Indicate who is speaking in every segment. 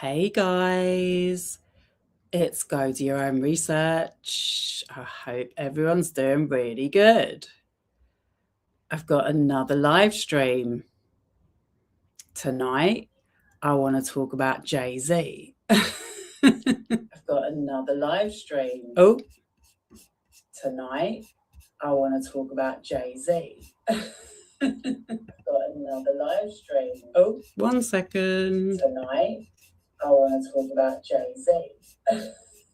Speaker 1: Hey guys, it's Go Do Your Own Research. I hope everyone's doing really good. I've got another live stream. Tonight, I want to talk about Jay-Z. I've got another live stream. Oh, tonight, I want to talk about Jay-Z. I've got another live stream. Oh, 1 second. Tonight, I want to talk about Jay-Z. Got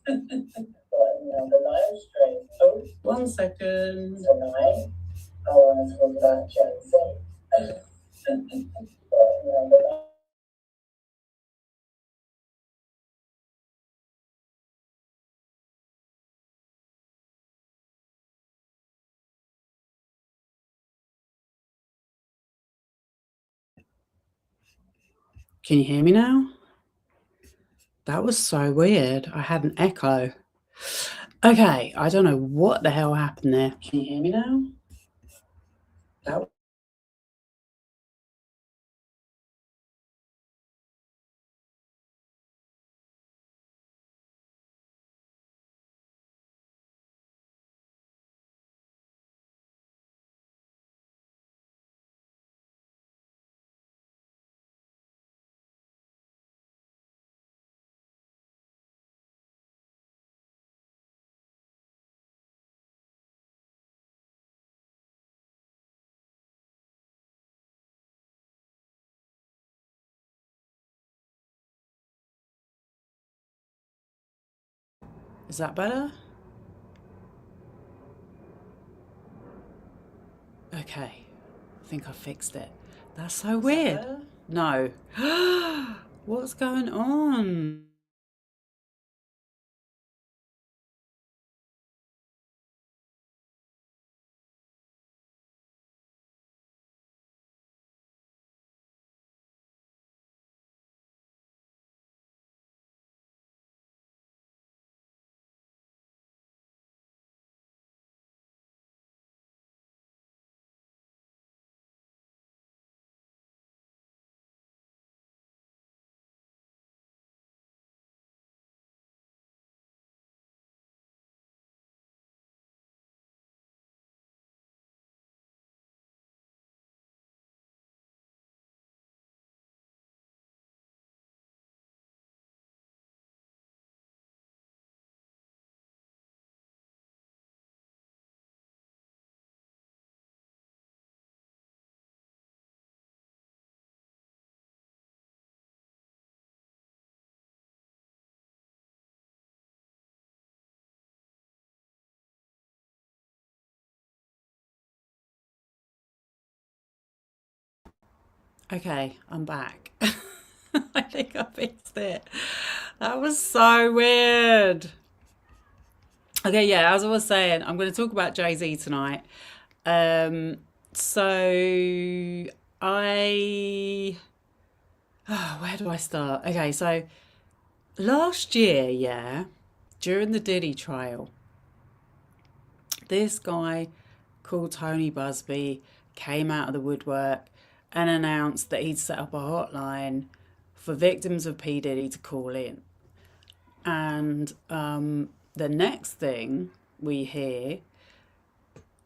Speaker 1: another live stream. Oh, 1 second. Tonight, I want to talk about Jay-Z. Got another live. Can you hear me now? That was so weird. I had an echo. Okay, I don't know what the hell happened there. Can you hear me now? That is that better? Okay, I think I fixed it. That's so weird. No. What's going on? Okay, I'm back. I think I fixed it. That was so weird. Okay, yeah, as I was saying, I'm going to talk about Jay-Z tonight. Um, so I, where do I start? Okay, so last year, yeah, during the Diddy trial, this guy called Tony Buzbee came out of the woodwork and announced that he'd set up a hotline for victims of P. Diddy to call in. And the next thing we hear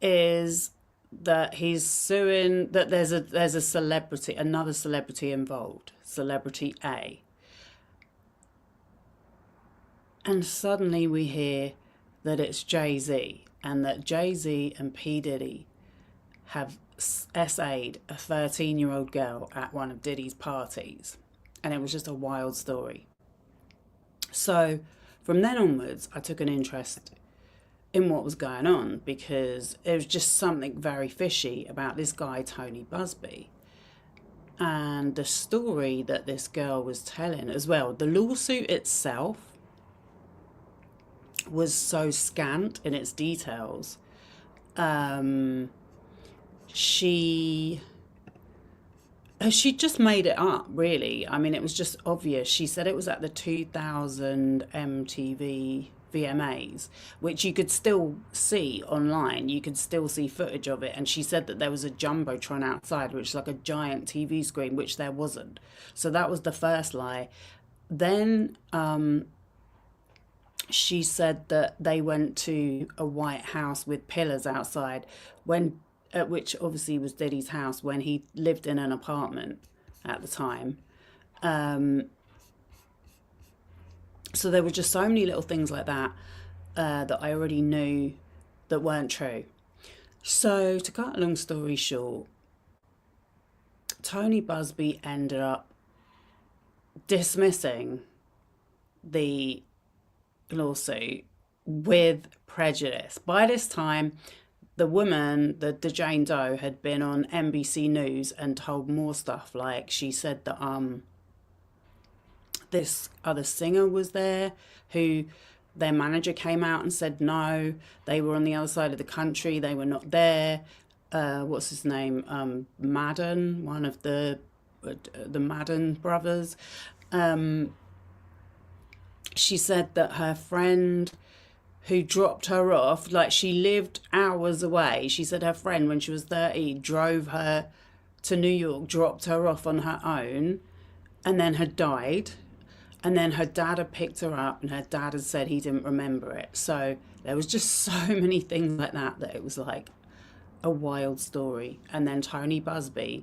Speaker 1: is that he's suing, that there's a celebrity, another celebrity involved, celebrity A. And suddenly we hear that it's Jay-Z, and that Jay-Z and P. Diddy have SA'd a 13-year-old girl at one of Diddy's parties. And it was just a wild story. So from then onwards, I took an interest in what was going on, because there was just something very fishy about this guy, Tony Buzbee. And the story that this girl was telling as well, the lawsuit itself was so scant in its details. She she just made it up, really. I mean, it was just obvious. She said it was at the 2000 MTV VMAs, which you could still see online. You could still see footage of it. And she said that there was a Jumbotron outside, which is like a giant TV screen, which there wasn't. So that was the first lie. Then she said that they went to a white house with pillars outside, when which obviously was Diddy's house when he lived in an apartment at the time. So there were just so many little things like that that I already knew that weren't true. So to cut a long story short, Tony Buzbee ended up dismissing the lawsuit with prejudice. By this time, the woman, the Jane Doe, had been on NBC News and told more stuff. Like, she said that this other singer was there who their manager came out and said no, they were on the other side of the country, they were not there. What's his name? Madden, one of the Madden brothers. She said that her friend who dropped her off, like, she lived hours away. She said her friend, when she was 30, drove her to New York, dropped her off on her own, and then had died. And then her dad had picked her up, and her dad had said he didn't remember it. So there was just so many things like that it was like a wild story. And then Tony Buzbee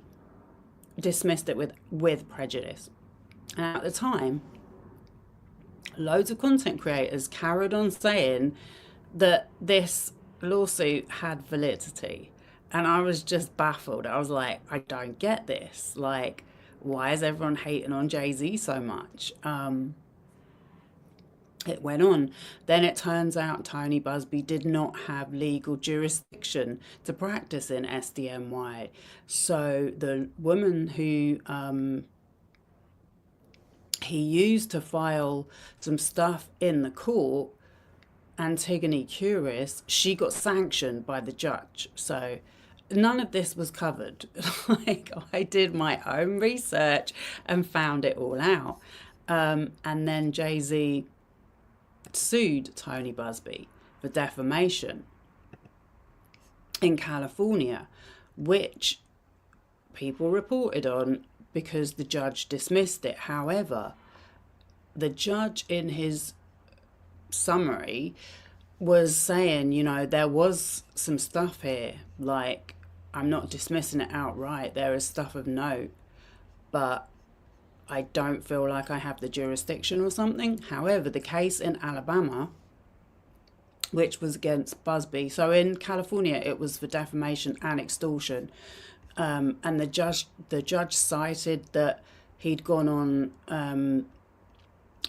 Speaker 1: dismissed it with prejudice. And at the time, loads of content creators carried on saying that this lawsuit had validity. And I was just baffled. I was like, I don't get this. Like, why is everyone hating on Jay-Z so much? It went on. Then it turns out Tony Buzbee did not have legal jurisdiction to practice in SDNY. So the woman who he used to file some stuff in the court, Antigone Curis, she got sanctioned by the judge. So none of this was covered. Like, I did my own research and found it all out. And then Jay-Z sued Tony Buzbee for defamation in California, which people reported on because the judge dismissed it. However, the judge in his summary was saying, you know, there was some stuff here, like, I'm not dismissing it outright, there is stuff of note, but I don't feel like I have the jurisdiction or something. However, the case in Alabama, which was against Buzbee, so in California it was for defamation and extortion, and the judge cited that he'd gone on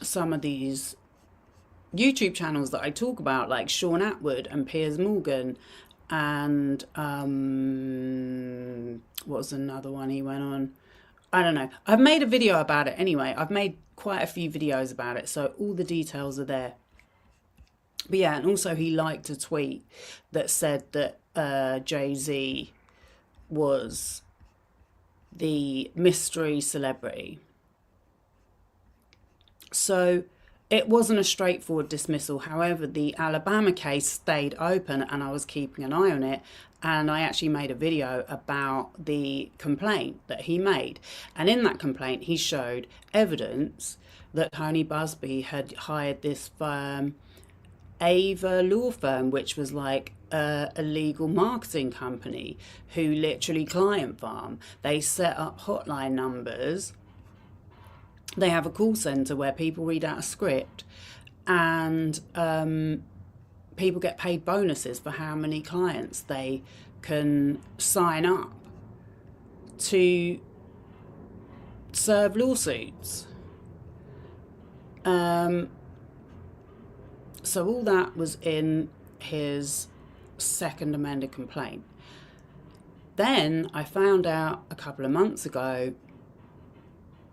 Speaker 1: some of these YouTube channels that I talk about, like Sean Atwood and Piers Morgan, and what was another one he went on? I don't know. I've made a video about it anyway. I've made quite a few videos about it, so all the details are there. But yeah, and also he liked a tweet that said that Jay-Z was the mystery celebrity. So it wasn't a straightforward dismissal. However, the Alabama case stayed open and I was keeping an eye on it. And I actually made a video about the complaint that he made. And in that complaint, he showed evidence that Tony Buzbee had hired this firm, Ava Law Firm, which was like a legal marketing company who literally client farm. They set up hotline numbers. They have a call centre where people read out a script, and people get paid bonuses for how many clients they can sign up to serve lawsuits. So all that was in his second amended complaint. Then I found out a couple of months ago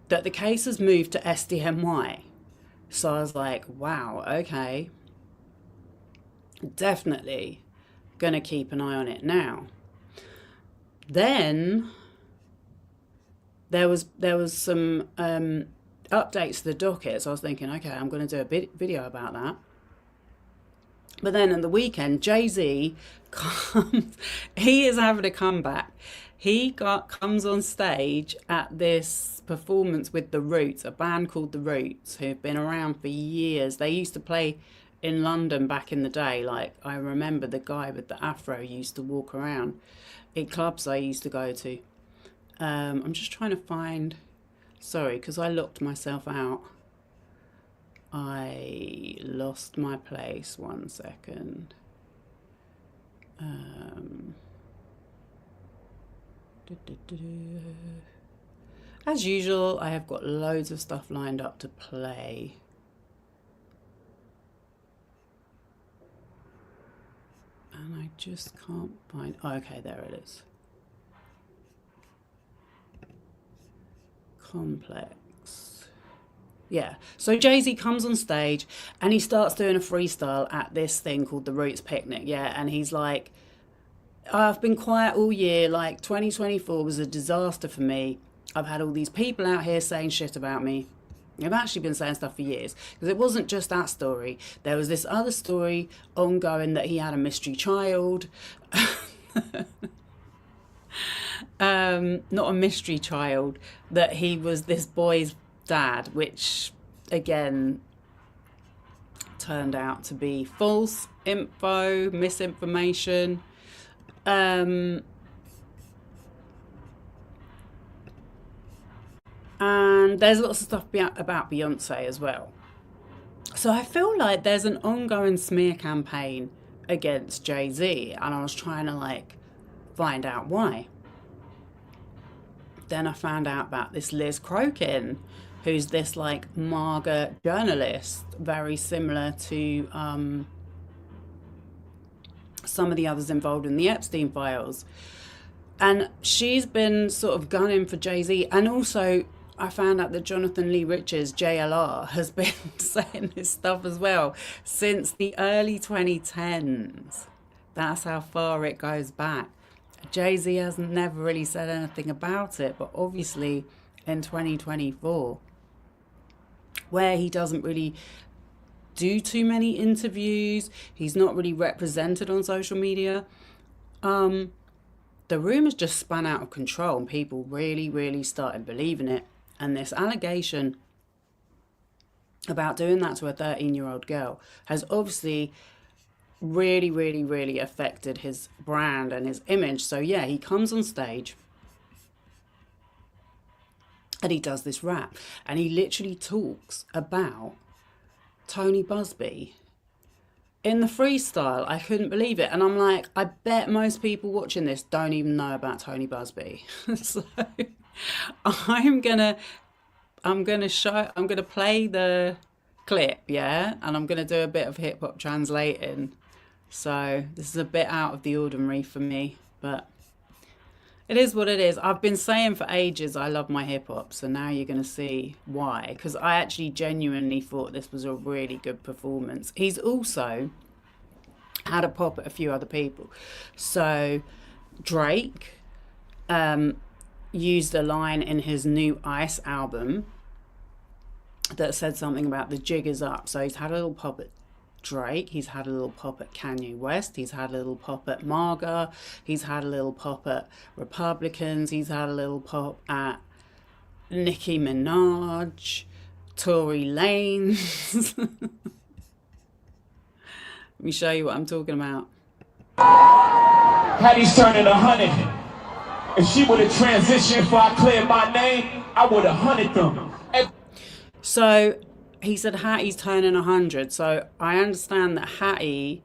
Speaker 1: that the case has moved to SDNY. So I was like, wow, okay, definitely gonna keep an eye on it now. Then there was some updates to the docket, so I was thinking, okay, I'm gonna do a video about that. But then on the weekend, Jay-Z comes, he is having a comeback. Comes on stage at this performance with The Roots, a band called The Roots, who've been around for years. They used to play in London back in the day. Like, I remember the guy with the afro used to walk around in clubs I used to go to. I'm just trying to find, sorry, because I locked myself out. I lost my place. 1 second. As usual, I have got loads of stuff lined up to play. And I just can't find... Oh, okay, there it is. Complex. Yeah, so Jay-Z comes on stage and he starts doing a freestyle at this thing called the Roots Picnic, yeah, and he's like, I've been quiet all year, like 2024 was a disaster for me. I've had all these people out here saying shit about me. I've actually been saying stuff for years, because it wasn't just that story. There was this other story ongoing that he had a mystery child. Not a mystery child, that he was this boy's dad, which again turned out to be false info, misinformation. And there's lots of stuff about Beyonce as well. So I feel like there's an ongoing smear campaign against Jay-Z, and I was trying to like find out why. Then I found out about this Liz Crokin, who's this like MAGA journalist, very similar to some of the others involved in the Epstein files. And she's been sort of gunning for Jay-Z. And also I found out that Jonathan Lee Richards, JLR, has been saying this stuff as well since the early 2010s. That's how far it goes back. Jay-Z hasn't never really said anything about it, but obviously in 2024, where he doesn't really do too many interviews, he's not really represented on social media, the rumours just spun out of control and people really started believing it. And this allegation about doing that to a 13-year-old girl has obviously really affected his brand and his image. So yeah, he comes on stage and he does this rap and he literally talks about Tony Buzbee in the freestyle. I couldn't believe it, and I'm like, I bet most people watching this don't even know about Tony Buzbee. So I'm gonna play the clip, yeah, and I'm gonna do a bit of hip hop translating. So this is a bit out of the ordinary for me, but it is what it is. I've been saying for ages I love my hip hop, so now you're gonna see why, because I actually genuinely thought this was a really good performance. He's also had a pop at a few other people. So Drake used a line in his new Ice album that said something about the jig is up. So he's had a little pop at Drake, he's had a little pop at Kanye West, he's had a little pop at MAGA, he's had a little pop at Republicans, he's had a little pop at Nicki Minaj, Tory Lanez. Let me show you what I'm talking about.
Speaker 2: Hattie's turning 100. If she would have transitioned before I cleared my name, I would have hunted them.
Speaker 1: So he said Hattie's turning 100. So I understand that Hattie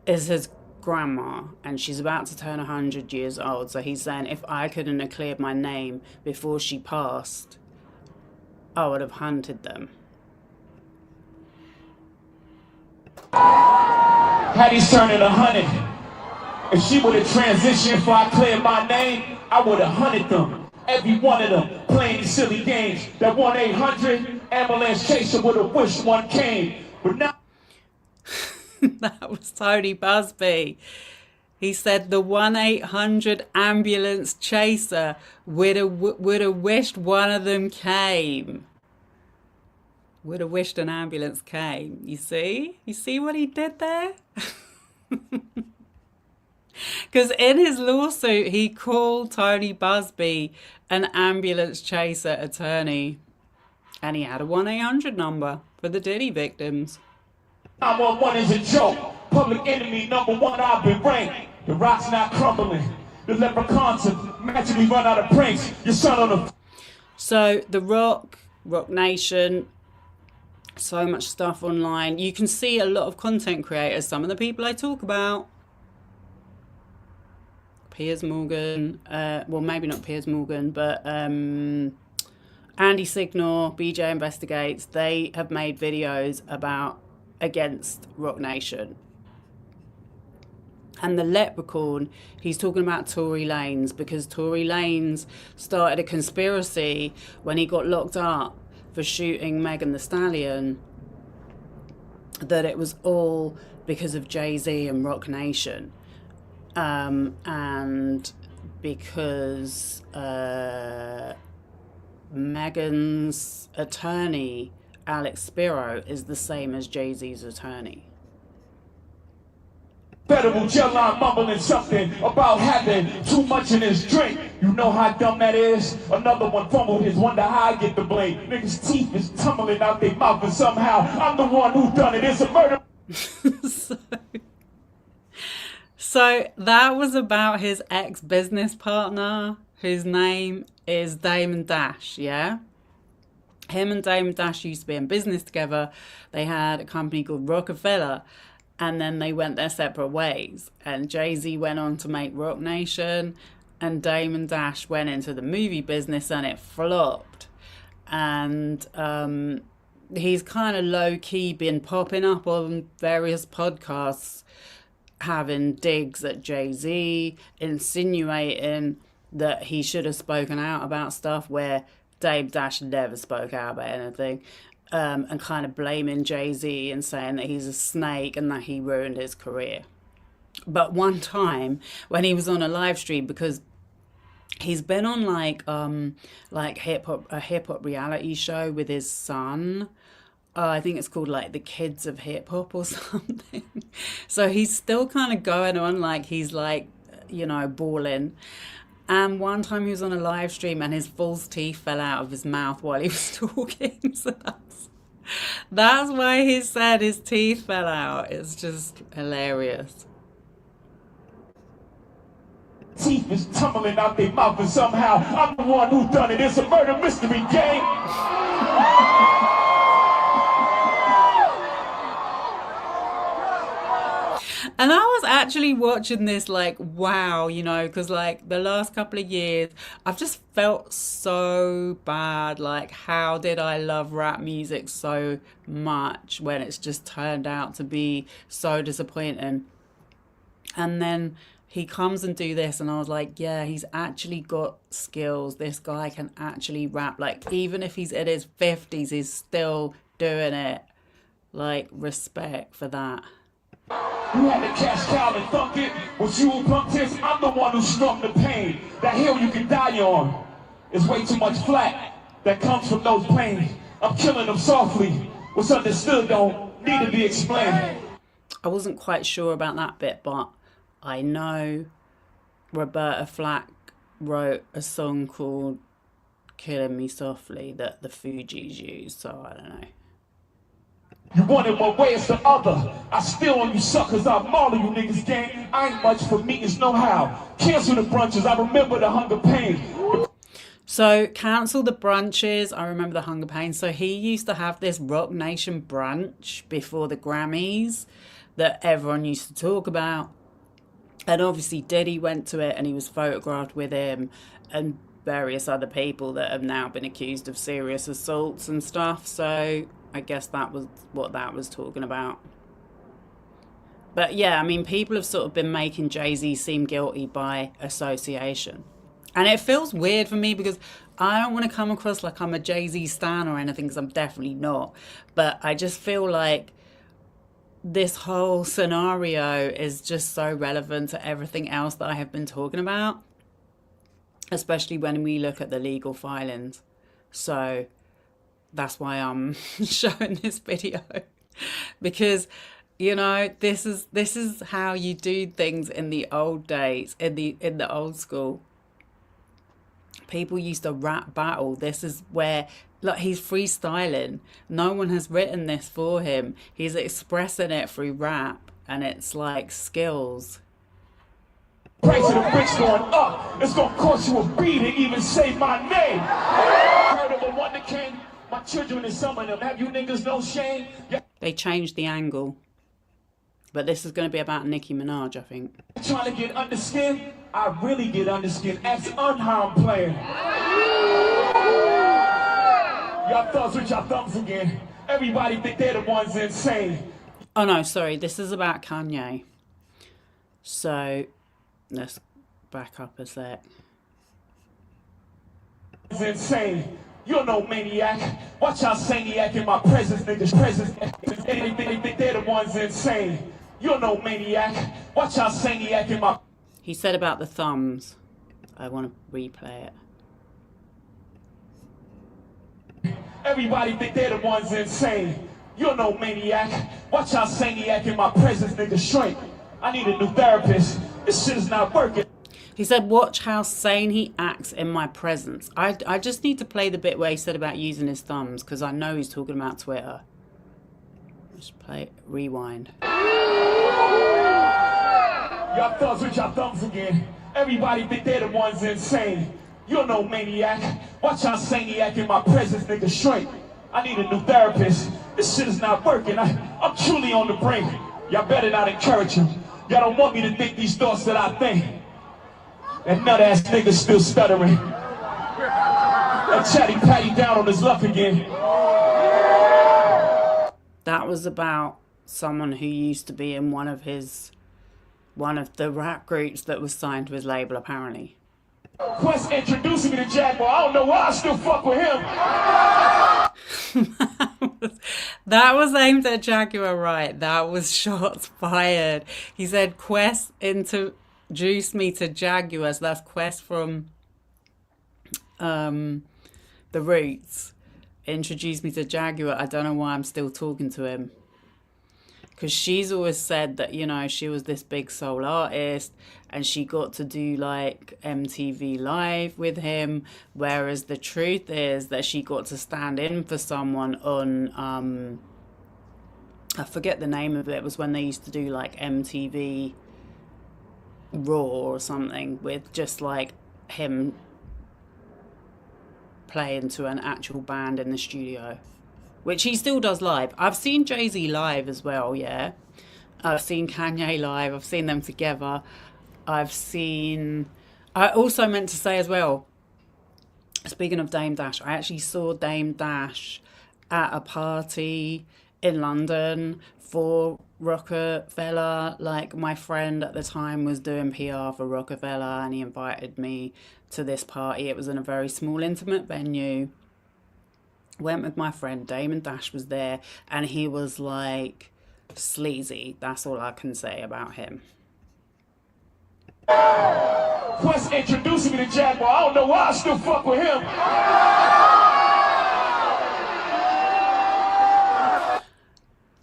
Speaker 1: is his grandma and she's about to turn 100 years old. So he's saying if I couldn't have cleared my name before she passed, I would have hunted them.
Speaker 2: Hattie's turning 100. If she would have transitioned before I cleared my name, I would have hunted them. Every one of them playing these silly games. That 1-800 ambulance chaser would have wished one came. But now
Speaker 1: That was Tony Buzbee. He said the 1-800 ambulance chaser would have wished one of them came. Would have wished an ambulance came. You see? You see what he did there? Because in his lawsuit, he called Tony Buzbee an ambulance chaser attorney. And he had a 1-800 number for the Diddy victims.
Speaker 2: 911 is a joke. Public enemy #1, I've been ranked. The rock's not crumbling. The leprechauns have magically run out of pranks. Your son on the...
Speaker 1: So The Rock Nation, so much stuff online. You can see a lot of content creators, some of the people I talk about. Piers Morgan, well, maybe not Piers Morgan, but Andy Signor, BJ Investigates, they have made videos against Rock Nation. And the leprechaun, he's talking about Tory Lanez, because Tory Lanez started a conspiracy when he got locked up for shooting Megan Thee Stallion, that it was all because of Jay-Z and Rock Nation. And because Megan's attorney, Alex Spiro, is the same as Jay-Z's attorney.
Speaker 2: Federal jail line mumbling something about having too much in his drink. You know how dumb that is? Another one fumbled his, wonder how I get the blame. Niggas' teeth is tumbling out their mouth and somehow I'm the one who done it. It's a murder.
Speaker 1: So that was about his ex-business partner, whose name is Damon Dash, yeah? Him and Damon Dash used to be in business together. They had a company called Rockefeller, and then they went their separate ways. And Jay-Z went on to make Rock Nation, and Damon Dash went into the movie business, and it flopped. And he's kind of low-key been popping up on various podcasts, having digs at Jay-Z, insinuating that he should have spoken out about stuff where Dame Dash never spoke out about anything, and kind of blaming Jay-Z and saying that he's a snake and that he ruined his career. But one time when he was on a live stream, because he's been on like hip hop reality show with his son. I think it's called like the Kids of Hip Hop or something. So he's still kind of going on like he's like, you know, balling. And one time he was on a live stream and his false teeth fell out of his mouth while he was talking. So that's why he said his teeth fell out. It's just hilarious.
Speaker 2: Teeth is tumbling out their mouth and somehow I'm the one who done it. It's a murder mystery game.
Speaker 1: And I was actually watching this like, wow, you know, because like the last couple of years, I've just felt so bad. Like, how did I love rap music so much when it's just turned out to be so disappointing? And then he comes and do this, and I was like, yeah, he's actually got skills. This guy can actually rap. Like, even if he's in his 50s, he's still doing it. Like, respect for that.
Speaker 2: You had to cash cow and thunk it. Was you a punk test? I'm the one who struck the pain. That hill you can die on is way too much flat that comes from those plains. I'm killing them softly. What's understood don't need to be explained.
Speaker 1: I wasn't quite sure about that bit, but I know Roberta Flack wrote a song called Killing Me Softly that the Fugees used, so I don't know.
Speaker 2: You want it one way, it's the other. I steal on you suckers, I maul you niggas gang. I ain't much for meetings, no how. Cancel the brunches, I remember the hunger pain.
Speaker 1: So cancel the brunches, I remember the hunger pain. So he used to have this Rock Nation brunch before the Grammys that everyone used to talk about. And obviously Diddy went to it and he was photographed with him and various other people that have now been accused of serious assaults and stuff. So I guess that was what that was talking about. But yeah, I mean, people have sort of been making Jay-Z seem guilty by association. And it feels weird for me because I don't want to come across like I'm a Jay-Z stan or anything, because I'm definitely not. But I just feel like this whole scenario is just so relevant to everything else that I have been talking about, especially when we look at the legal filings. So that's why I'm showing this video, because, You know, this is how you do things in the old days, in the old school. People used to rap battle. This is where, like, he's freestyling. No one has written this for him. He's expressing it through rap, and it's like skills.
Speaker 2: Price of the bricks going up. It's gonna cost you a beat to even say my name. Heard of a wonder king? My children and some of them. Have you niggas no shame?
Speaker 1: They changed the angle. But this is going to be about Nicki Minaj, I think.
Speaker 2: Trying to get under skin? I really get under skin. Ask unharmed player. Y'all thugs with y'all thumbs again. Everybody think they're the ones insane.
Speaker 1: Oh no, sorry. This is about Kanye. So, let's back up a sec.
Speaker 2: It's insane. You're no maniac. Watch y'all saniac in my presence, niggas. Presence. They think they're the ones insane. You're no maniac. Watch y'all saniac in my...
Speaker 1: He said about the thumbs. I want to replay it.
Speaker 2: Everybody think they're the ones insane. You're no maniac. Watch y'all saniac in my presence, nigga. Shrink. I need a new therapist. This shit is not working.
Speaker 1: He said, watch how sane he acts in my presence. I just need to play the bit where he said about using his thumbs, because I know he's talking about Twitter. Just play it. Rewind.
Speaker 2: Y'all thugs with y'all thumbs again. Everybody think they're the ones insane. You're no maniac. Watch y'all saniac in my presence, nigga. Shrink. I need a new therapist. This shit is not working. I'm truly on the brink. Y'all better not encourage him. Y'all don't want me to think these thoughts that I think. That nut-ass nigga still stuttering. That chatty patty down on his luck again.
Speaker 1: That was about someone who used to be in one of the rap groups that was signed to his label, apparently.
Speaker 2: Quest introducing me to Jaguar. I don't know why I still fuck with him.
Speaker 1: That was aimed at Jaguar, right? That was shots fired. He said Quest introduced me to Jaguar. So that's Quest from The Roots. Introduced me to Jaguar. I don't know why I'm still talking to him. Because she's always said that, you know, she was this big soul artist and she got to do like MTV Live with him. Whereas the truth is that she got to stand in for someone on, I forget the name of it. It was when they used to do like MTV Raw or something with just like him playing to an actual band in the studio. Which he still does live. I've seen Jay-Z live as well, yeah. I've seen Kanye live. I've seen them together. I also meant to say as well, speaking of Dame Dash, I actually saw Dame Dash at a party in London for Rockefeller. Like, my friend at the time was doing PR for Rockefeller and he invited me to this party. It was in a very small, intimate venue. Went with my friend, Damon Dash was there, and he was like sleazy. That's all I can say about him.
Speaker 2: Quest introducing me to Jaguar. I don't know why I still fuck with him.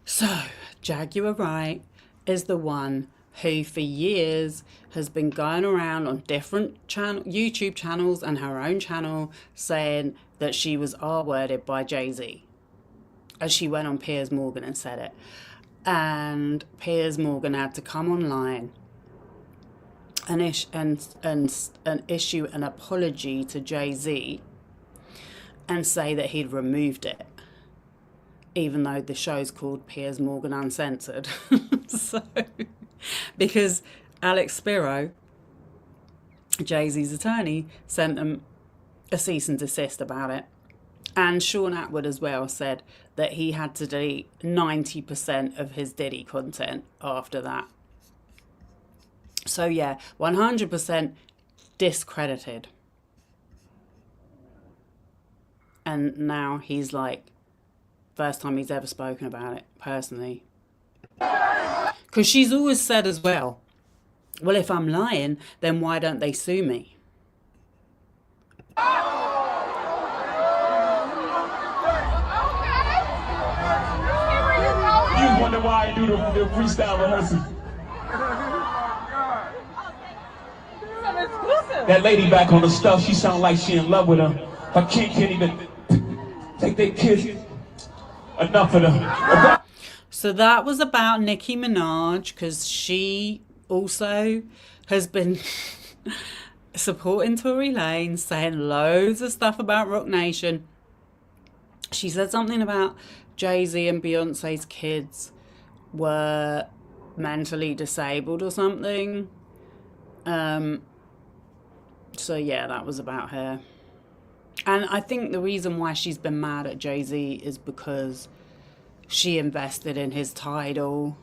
Speaker 1: So, Jaguar Wright is the one who for years has been going around on different YouTube channels and her own channel saying that she was R-worded by Jay-Z. And she went on Piers Morgan and said it. And Piers Morgan had to come online and issue an apology to Jay-Z and say that he'd removed it, even though the show's called Piers Morgan Uncensored. So, because Alex Spiro, Jay-Z's attorney, sent them a cease and desist about it. And Sean Atwood as well said that he had to delete 90% of his Diddy content after that. So yeah, 100% discredited. And now he's like, first time he's ever spoken about it, personally. Because she's always said as well, well, if I'm lying, then why don't they sue me?
Speaker 2: You wonder wondering why I do the freestyle rehearsal. That lady back on the stuff, she sound like she in love with him. Her kid can't even take their kids. Enough of them.
Speaker 1: So that was about Nicki Minaj, because she also has been supporting Tory Lanez, saying loads of stuff about Rock Nation. She said something about Jay-Z and Beyonce's kids were mentally disabled or something. So yeah, that was about her. And I think the reason why she's been mad at Jay-Z is because she invested in his Tidal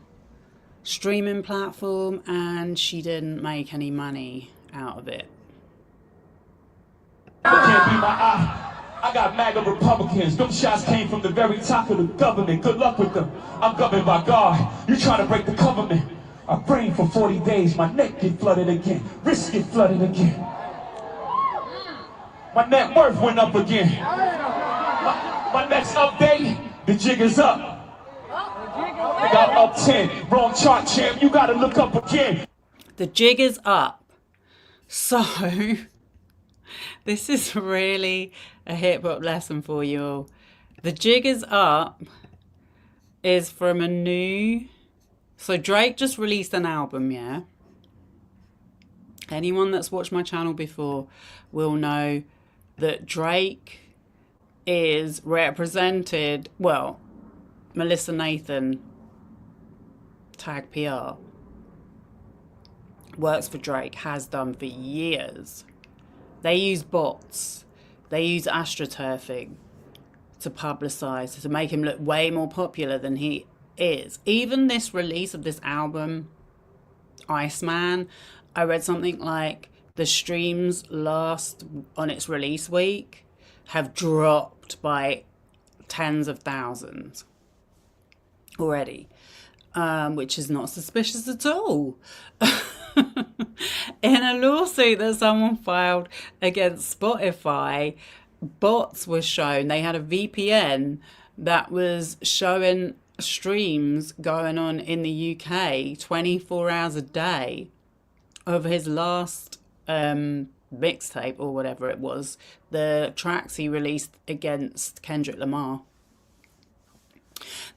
Speaker 1: streaming platform and she didn't make any money out of it.
Speaker 2: Can't be my eye. I got MAGA Republicans. Them shots came from the very top of the government. Good luck with them. I'm governed by God. You trying to break the government. I prayed for 40 days. My neck get flooded again. Wrist get flooded again. My net worth went up again. My next update, the jig is up. I got up 10. Wrong chart, champ. You gotta look up again.
Speaker 1: The jig is up. So, this is really a hip-hop lesson for you all. The jig is up is from a new... So Drake just released an album, yeah? Anyone that's watched my channel before will know that Drake is represented... Well, Melissa Nathan, tag PR, works for Drake, has done for years. They use bots. They use astroturfing to publicise, to make him look way more popular than he is. Even this release of this album, Iceman, I read something like the streams on its release week have dropped by tens of thousands already, which is not suspicious at all. In a lawsuit that someone filed against Spotify, bots were shown. They had a VPN that was showing streams going on in the UK 24 hours a day of his last mixtape or whatever it was, the tracks he released against Kendrick Lamar.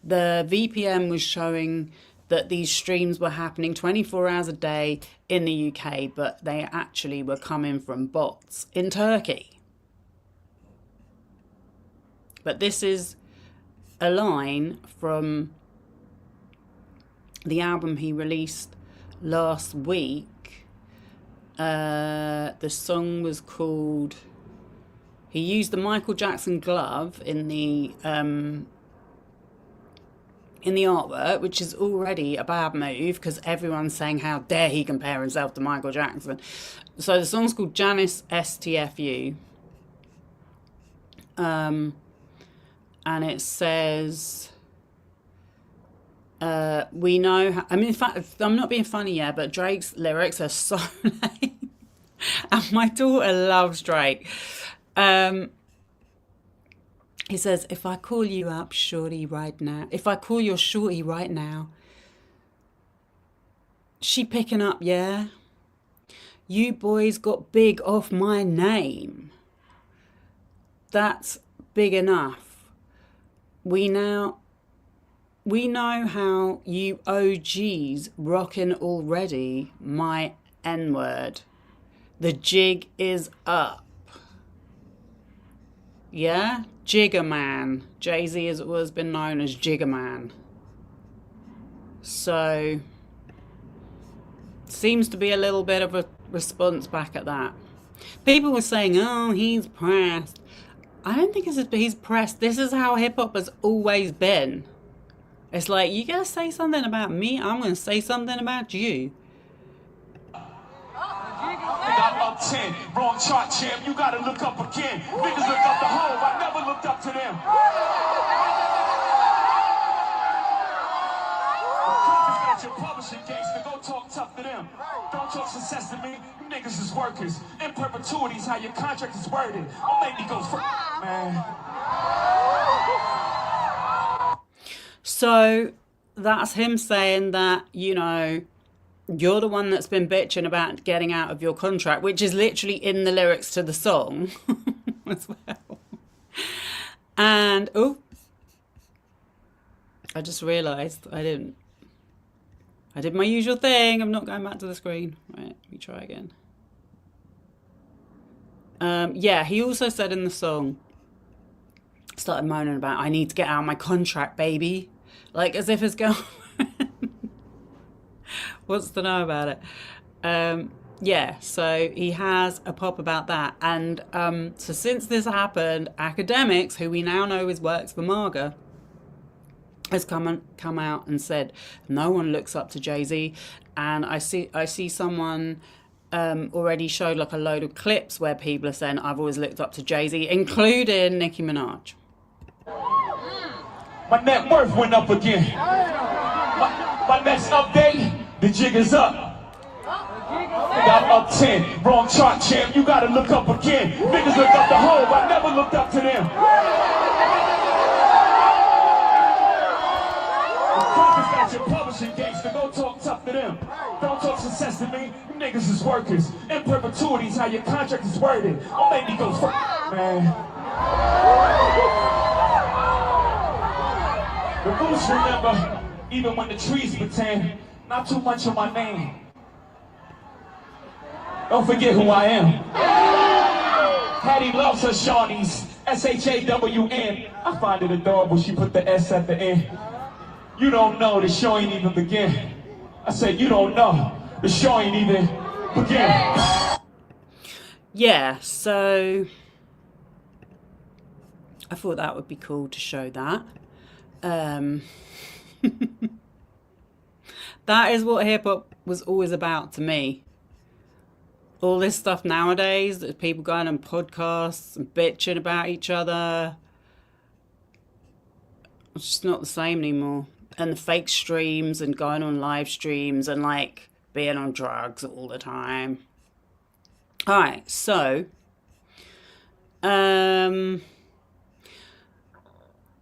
Speaker 1: The VPN was showing that these streams were happening 24 hours a day in the UK, but they actually were coming from bots in Turkey. But this is a line from the album he released last week. The song was called... He used the Michael Jackson glove in the artwork, which is already a bad move because everyone's saying how dare he compare himself to Michael Jackson. So the song's called Janice STFU. And it says, we know how, I mean, in fact, I'm not being funny yet, but Drake's lyrics are so lame. And my daughter loves Drake. He says, if I call you up, shorty, right now, if I call your shorty right now, she picking up, yeah? You boys got big off my name. That's big enough. We know how you OGs rockin' already, my N-word. The jig is up. Yeah? Jigger Man. Jay-Z has always been known as Jigger Man. So, seems to be a little bit of a response back at that. People were saying, oh, he's pressed. I don't think he's pressed. This is how hip-hop has always been. It's like, you gonna say something about me, I'm gonna say something about you.
Speaker 2: Up 10, wrong chart, champ. You gotta look up again. Niggas look up the home. I never looked up to them. Your publishing gangster, go talk tough to them. Don't talk success to me. You niggas is workers. In perpetuity is how your contract is worded. Don't make me go first, man.
Speaker 1: So that's him saying that, you know, you're the one that's been bitching about getting out of your contract, which is literally in the lyrics to the song as well. And, oh, I just realised I did my usual thing. I'm not going back to the screen. Right, let me try again. Yeah, he also said in the song, started moaning about, I need to get out of my contract, baby. Like, as if his girlfriend wants to know about it. Yeah, so he has a pop about that. And so since this happened, Academics, who we now know is works for MAGA, has come out and said no one looks up to Jay-Z. And I see someone already showed like a load of clips where people are saying I've always looked up to Jay-Z, including Nicki Minaj.
Speaker 2: My net worth went up again. My next update, the jig is up. I'm up 10, wrong chart, champ. You gotta look up again. Niggas look up the hole, I never looked up to them. Profits got your publishing gangster, go talk tough to them. Don't talk success to me, you niggas is workers. In perpetuity's how your contract is worded. Don't make me go man. The roots remember, even when the trees pretend, not too much of my name. Don't forget who I am. Hattie loves her Shawnees, S-H-A-W-N. I find it adorable she put the S at the end. You don't know, the show ain't even begin. I said, you don't know, the show ain't even begin.
Speaker 1: Yeah, so I thought that would be cool to show that. That is what hip-hop was always about to me. All this stuff nowadays, that people going on podcasts and bitching about each other, it's just not the same anymore. And the fake streams and going on live streams and like being on drugs all the time. All right, so a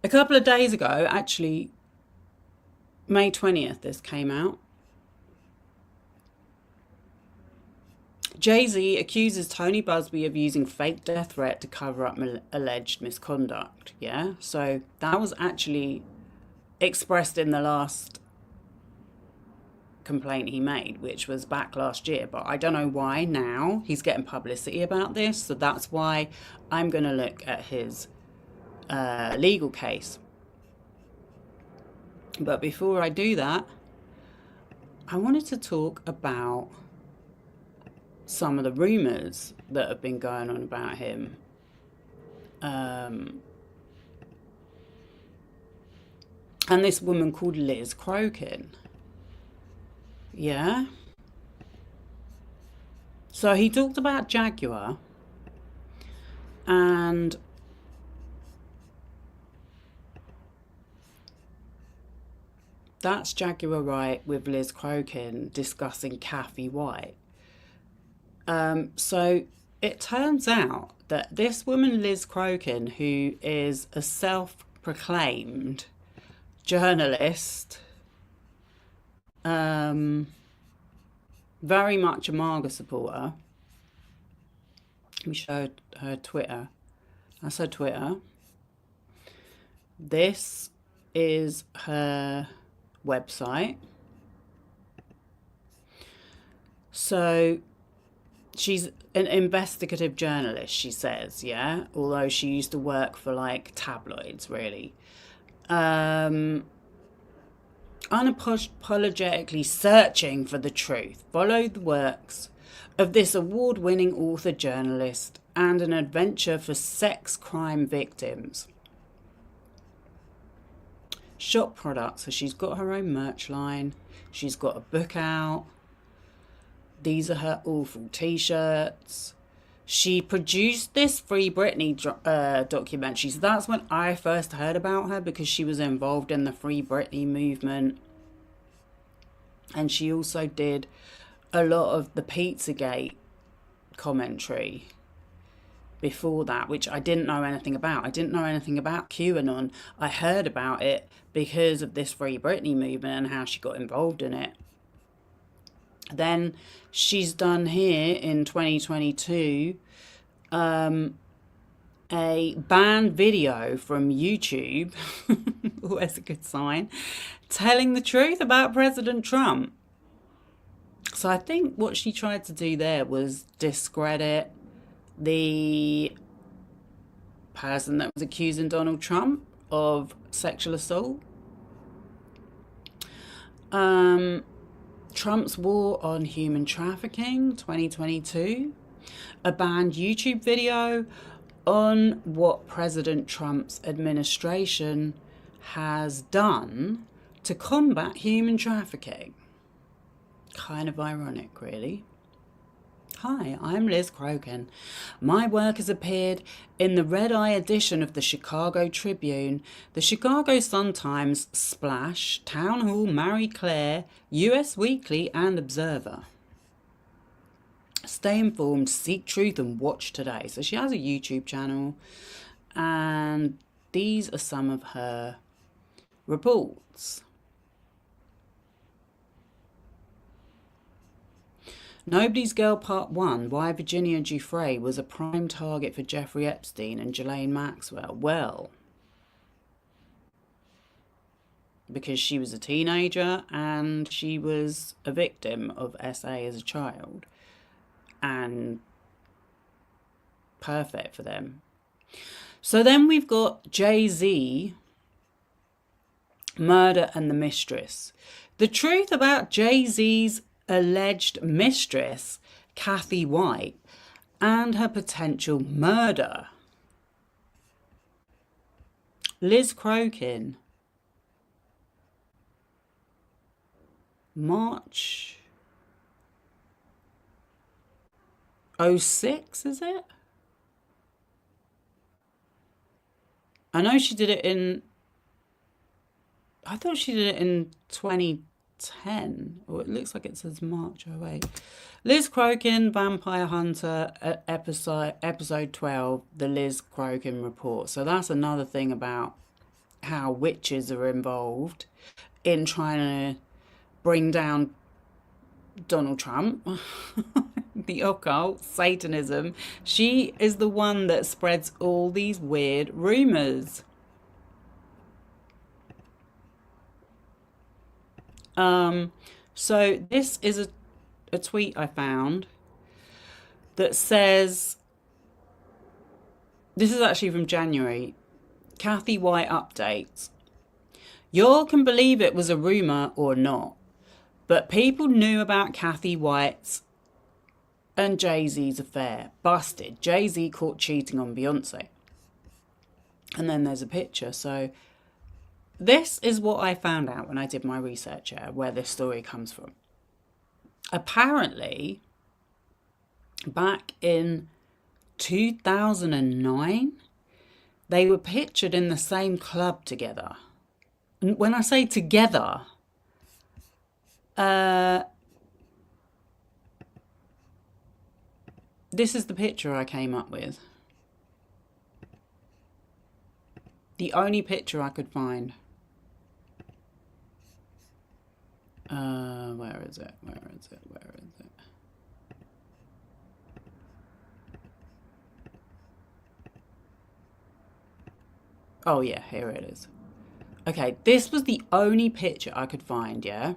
Speaker 1: couple of days ago, actually May 20th, this came out. Jay-Z accuses Tony Buzbee of using fake death threat to cover up alleged misconduct. Yeah, so that was actually expressed in the last complaint he made, which was back last year. But I don't know why now he's getting publicity about this. So that's why I'm going to look at his legal case. But before I do that, I wanted to talk about some of the rumours that have been going on about him. And this woman called Liz Crokin. Yeah? So he talked about Jaguar, and that's Jaguar Right with Liz Crokin discussing Kathy White. So it turns out that this woman, Liz Crokin, who is a self-proclaimed journalist, very much a MAGA supporter. Let me show her Twitter. That's her Twitter. This is her website. So she's an investigative journalist, she says, yeah? Although she used to work for, like, tabloids, really. Unapologetically searching for the truth. Follow the works of this award-winning author journalist and an adventure for sex crime victims. Shop products. So she's got her own merch line. She's got a book out. These are her awful t-shirts. She produced this Free Britney documentary. So that's when I first heard about her, because she was involved in the Free Britney movement. And she also did a lot of the Pizzagate commentary. before that, which I didn't know anything about. I didn't know anything about QAnon. I heard about it because of this Free Britney movement and how she got involved in it. Then she's done here in 2022 a banned video from YouTube, always a good sign, telling the truth about President Trump. So I think what she tried to do there was discredit the person that was accusing Donald Trump of sexual assault. Trump's war on human trafficking 2022, a banned YouTube video on what President Trump's administration has done to combat human trafficking. Kind of ironic, really. Hi, I'm Liz Crokin. My work has appeared in the Red Eye edition of the Chicago Tribune, the Chicago Sun-Times, Splash, Town Hall, Marie Claire, US Weekly, and Observer. Stay informed, seek truth, and watch today. So she has a YouTube channel, and these are some of her reports. Nobody's Girl Part 1, Why Virginia Giuffre was a prime target for Jeffrey Epstein and Ghislaine Maxwell. Well, because she was a teenager and she was a victim of SA as a child. And perfect for them. So then we've got Jay-Z, Murder and the Mistress. The truth about Jay-Z's alleged mistress, Kathy White, and her potential murder. Liz Crokin, March 06, is it? I know she did it in, I thought she did it in 2010, or it looks like it says March 08. Liz Crokin, Vampire Hunter, episode 12, the Liz Crokin report. So that's another thing about how witches are involved in trying to bring down Donald Trump. The occult, Satanism. She is the one that spreads all these weird rumors. So this is a tweet I found that says, this is actually from January, Kathy White updates. Y'all can believe it was a rumor or not, but people knew about Kathy White's and Jay-Z's affair. Busted. Jay-Z caught cheating on Beyonce. And then there's a picture. So this is what I found out when I did my research here, where this story comes from. Apparently, back in 2009, they were pictured in the same club together. And when I say together, this is the picture I came up with. The only picture I could find. Where is it? Where is it? Where is it? Oh yeah, here it is. Okay, this was the only picture I could find, yeah?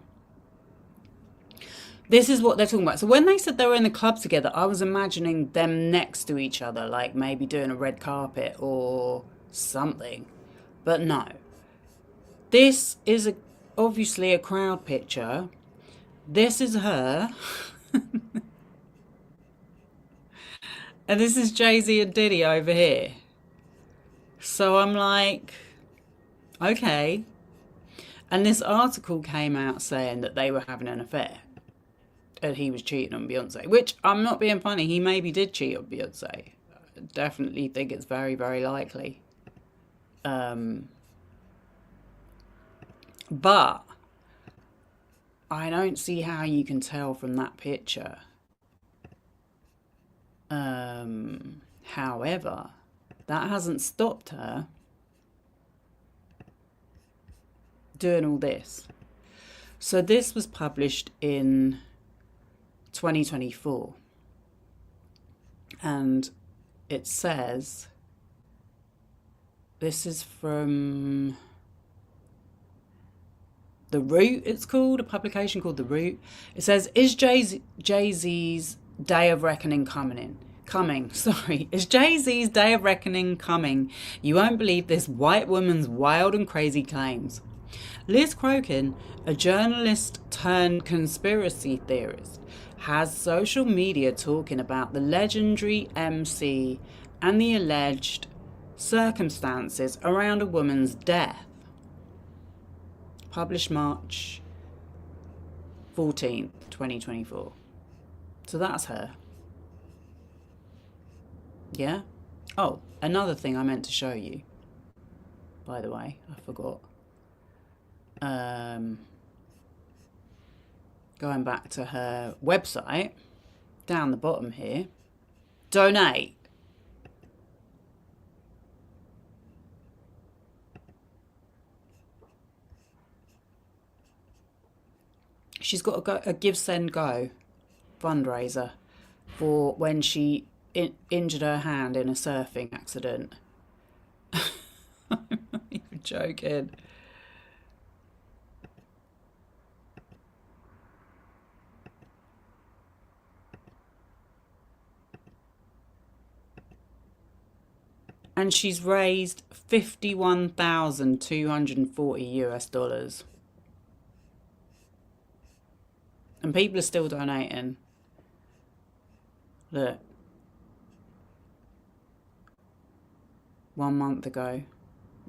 Speaker 1: This is what they're talking about. So when they said they were in the club together, I was imagining them next to each other, like maybe doing a red carpet or something. But no. This is obviously a crowd picture. This is her. And this is Jay-Z and Diddy over here. So I'm like, okay. And this article came out saying that they were having an affair. And he was cheating on Beyonce. Which, I'm not being funny, he maybe did cheat on Beyonce. I definitely think it's very, very likely. But I don't see how you can tell from that picture However, that hasn't stopped her doing all this. So this was published in 2024. And it says, this is from The Root, it's called, a publication called The Root. It says, is Jay-Z's Day of Reckoning coming? Is Jay-Z's Day of Reckoning coming? You won't believe this white woman's wild and crazy claims. Liz Crokin, a journalist turned conspiracy theorist, has social media talking about the legendary MC and the alleged circumstances around a woman's death. Published March 14th, 2024. So that's her. Yeah? Oh, another thing I meant to show you, by the way, I forgot. Going back to her website, down the bottom here, donate. She's got a Give Send Go fundraiser for when she injured her hand in a surfing accident. I'm not even joking. And she's raised $51,240 US. And people are still donating. Look. 1 month ago.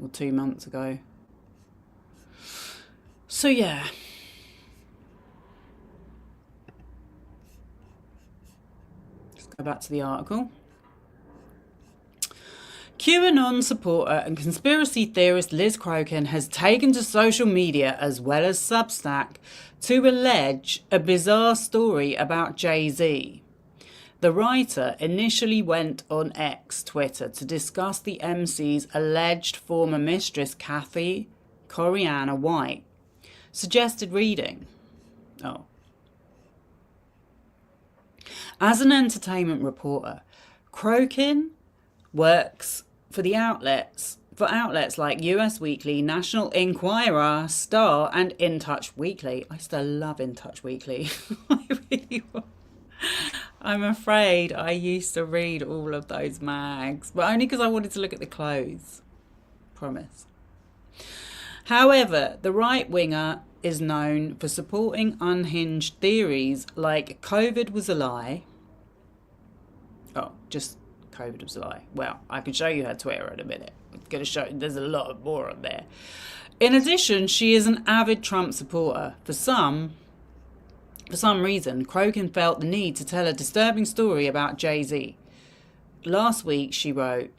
Speaker 1: Or 2 months ago. So yeah. Let's go back to the article. QAnon supporter and conspiracy theorist Liz Crokin has taken to social media as well as Substack to allege a bizarre story about Jay-Z. The writer initially went on X Twitter to discuss the MC's alleged former mistress Kathy Corianna White. Suggested reading. Oh. As an entertainment reporter, Crokin works for outlets like US Weekly, National Enquirer, Star, and In Touch Weekly. I still love In Touch Weekly. I really want. I'm afraid I used to read all of those mags, but only because I wanted to look at the clothes. Promise. However, the right-winger is known for supporting unhinged theories like COVID was a lie. Oh, just COVID was a lie. Well, I can show you her Twitter in a minute. I'm going to show you, there's a lot more on there. In addition, she is an avid Trump supporter. For some reason, Crokin felt the need to tell a disturbing story about Jay-Z. Last week, she wrote,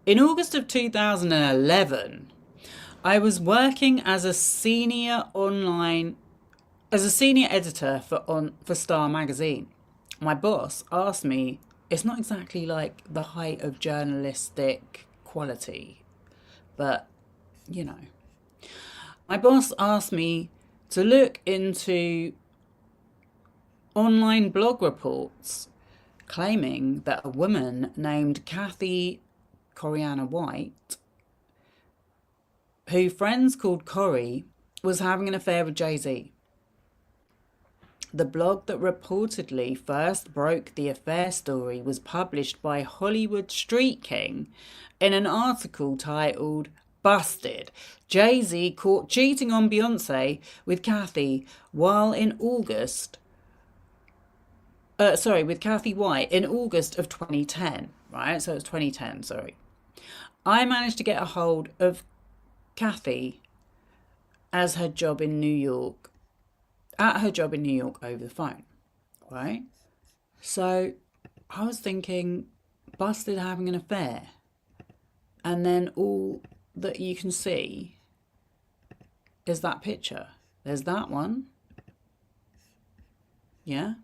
Speaker 1: in August of 2011, I was working as a senior editor for Star magazine. My boss asked me, it's not exactly like the height of journalistic quality, but, you know. My boss asked me to look into online blog reports claiming that a woman named Kathy Corianna White, who friends called Corey, was having an affair with Jay-Z. The blog that reportedly first broke the affair story was published by Hollywood Street King in an article titled Busted. Jay-Z caught cheating on Beyonce with Kathy with Kathy White in August of 2010, right? So it's 2010, sorry. I managed to get a hold of Kathy at her job in New York over the phone, right? So I was thinking, busted having an affair. And then all that you can see is that picture. There's that one. Yeah.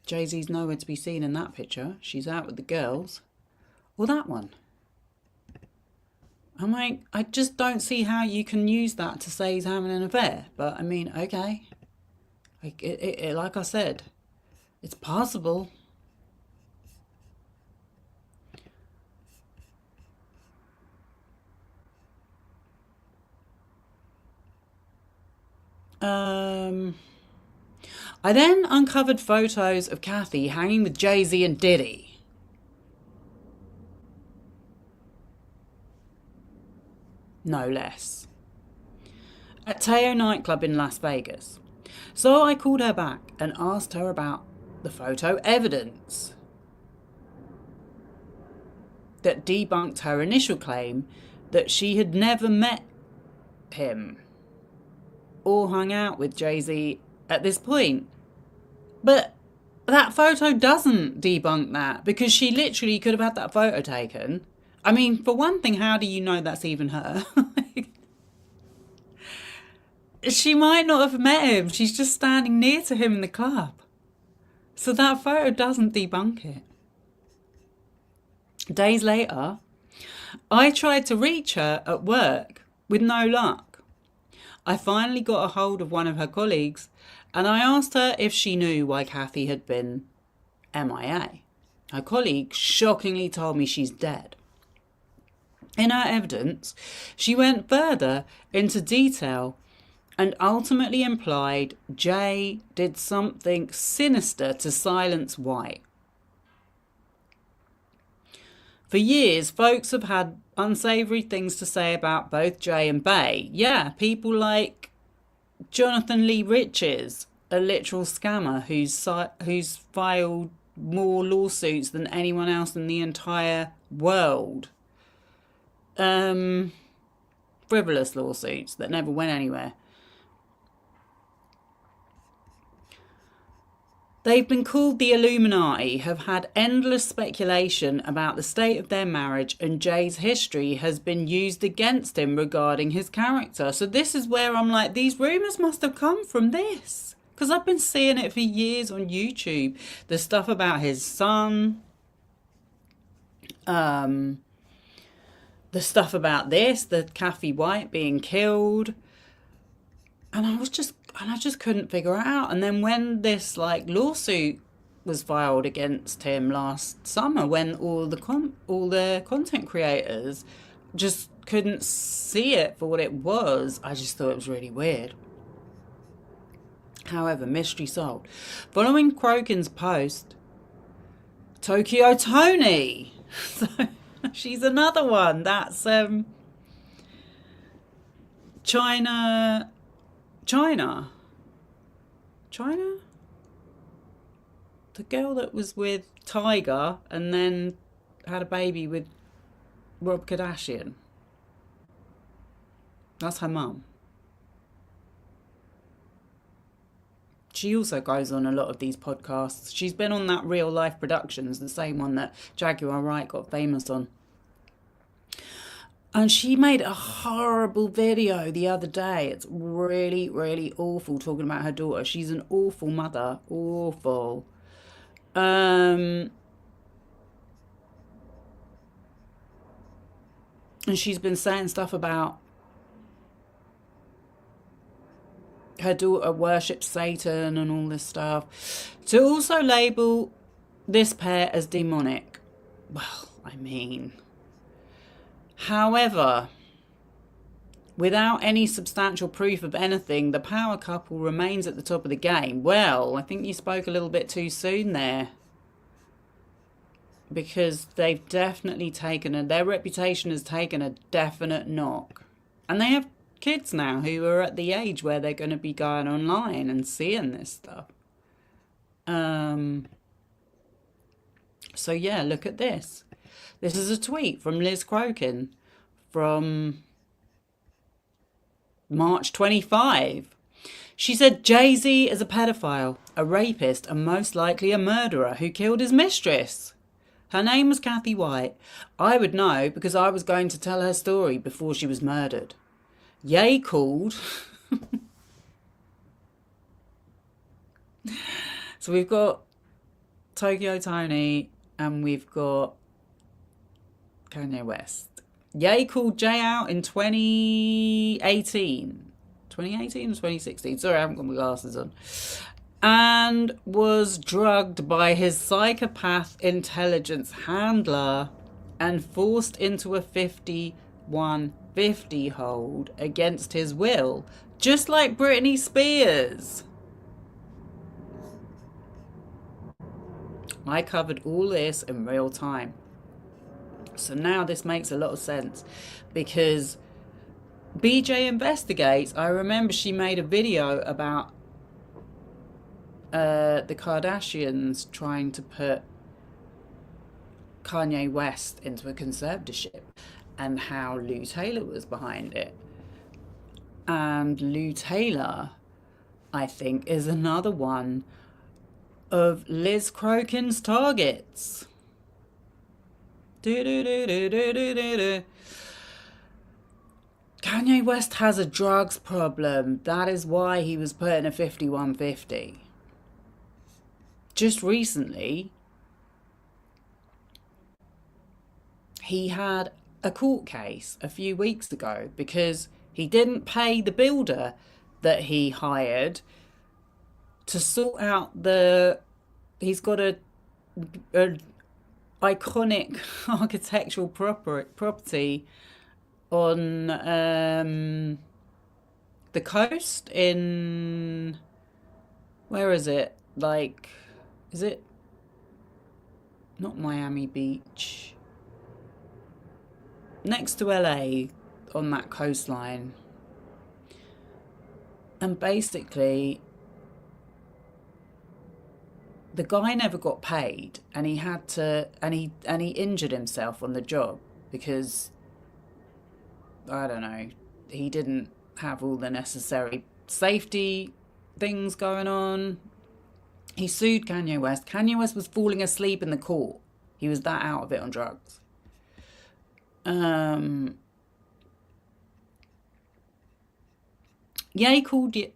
Speaker 1: Jay-Z's nowhere to be seen in that picture. She's out with the girls. Or that one. I'm like, I just don't see how you can use that to say he's having an affair. But, I mean, okay. Like I said, it's possible. I then uncovered photos of Kathy hanging with Jay-Z and Diddy. No less. At Teo nightclub in Las Vegas. So I called her back and asked her about the photo evidence that debunked her initial claim that she had never met him or hung out with Jay-Z at this point. But that photo doesn't debunk that, because she literally could have had that photo taken. I mean, for one thing, how do you know that's even her? She might not have met him. She's just standing near to him in the club. So that photo doesn't debunk it. Days later, I tried to reach her at work with no luck. I finally got a hold of one of her colleagues and I asked her if she knew why Kathy had been MIA. Her colleague shockingly told me she's dead. In her evidence, she went further into detail and ultimately implied Jay did something sinister to silence White. For years, folks have had unsavoury things to say about both Jay and Bay. Yeah, people like Jonathan Lee Riches, a literal scammer who's filed more lawsuits than anyone else in the entire world. Frivolous lawsuits that never went anywhere. They've been called the Illuminati, have had endless speculation about the state of their marriage, and Jay's history has been used against him regarding his character. So this is where I'm like, these rumours must have come from this. Because I've been seeing it for years on YouTube. The stuff about his son. The stuff about this, the Kathy White being killed. And I just couldn't figure it out. And then when this lawsuit was filed against him last summer, when all the content creators just couldn't see it for what it was, I just thought it was really weird. However, mystery solved. Following Crokin's post, Tokyo Tony. So she's another one. That's China. The girl that was with Tiger and then had a baby with Rob Kardashian. That's her mum. She also goes on a lot of these podcasts. She's been on that Real Life Productions, the same one that Jaguar Wright got famous on. And she made a horrible video the other day. It's really, really awful, talking about her daughter. She's an awful mother. Awful. And she's been saying stuff about her daughter worships Satan and all this stuff. To also label this pair as demonic. Well, I mean... However, without any substantial proof of anything, the power couple remains at the top of the game. Well, I think you spoke a little bit too soon there. Because they've definitely their reputation has taken a definite knock. And they have kids now who are at the age where they're going to be going online and seeing this stuff. So yeah, look at this. This is a tweet from Liz Crokin from March 25. She said, Jay-Z is a pedophile, a rapist, and most likely a murderer who killed his mistress. Her name was Kathy White. I would know because I was going to tell her story before she was murdered. Ye called. So we've got Tokyo Tony, and we've got Kanye West. Ye called Jay out in 2018. 2018 or 2016? Sorry, I haven't got my glasses on. And was drugged by his psychopath intelligence handler and forced into a 5150 hold against his will, just like Britney Spears. I covered all this in real time. So now this makes a lot of sense, because BJ Investigates, I remember she made a video about the Kardashians trying to put Kanye West into a conservatorship and how Lou Taylor was behind it. And Lou Taylor, I think, is another one of Liz Crokin's targets. Kanye West has a drugs problem. That is why he was put in a 5150. Just recently, he had a court case a few weeks ago because he didn't pay the builder that he hired to sort out the... He's got a iconic architectural property on the coast in... Where is it? Like... Is it not Miami Beach? Next to LA, on that coastline. And basically, the guy never got paid, and he had to, and he injured himself on the job because, I don't know, he didn't have all the necessary safety things going on. He sued Kanye West. Kanye West was falling asleep in the court. He was that out of it on drugs. Ye called Jay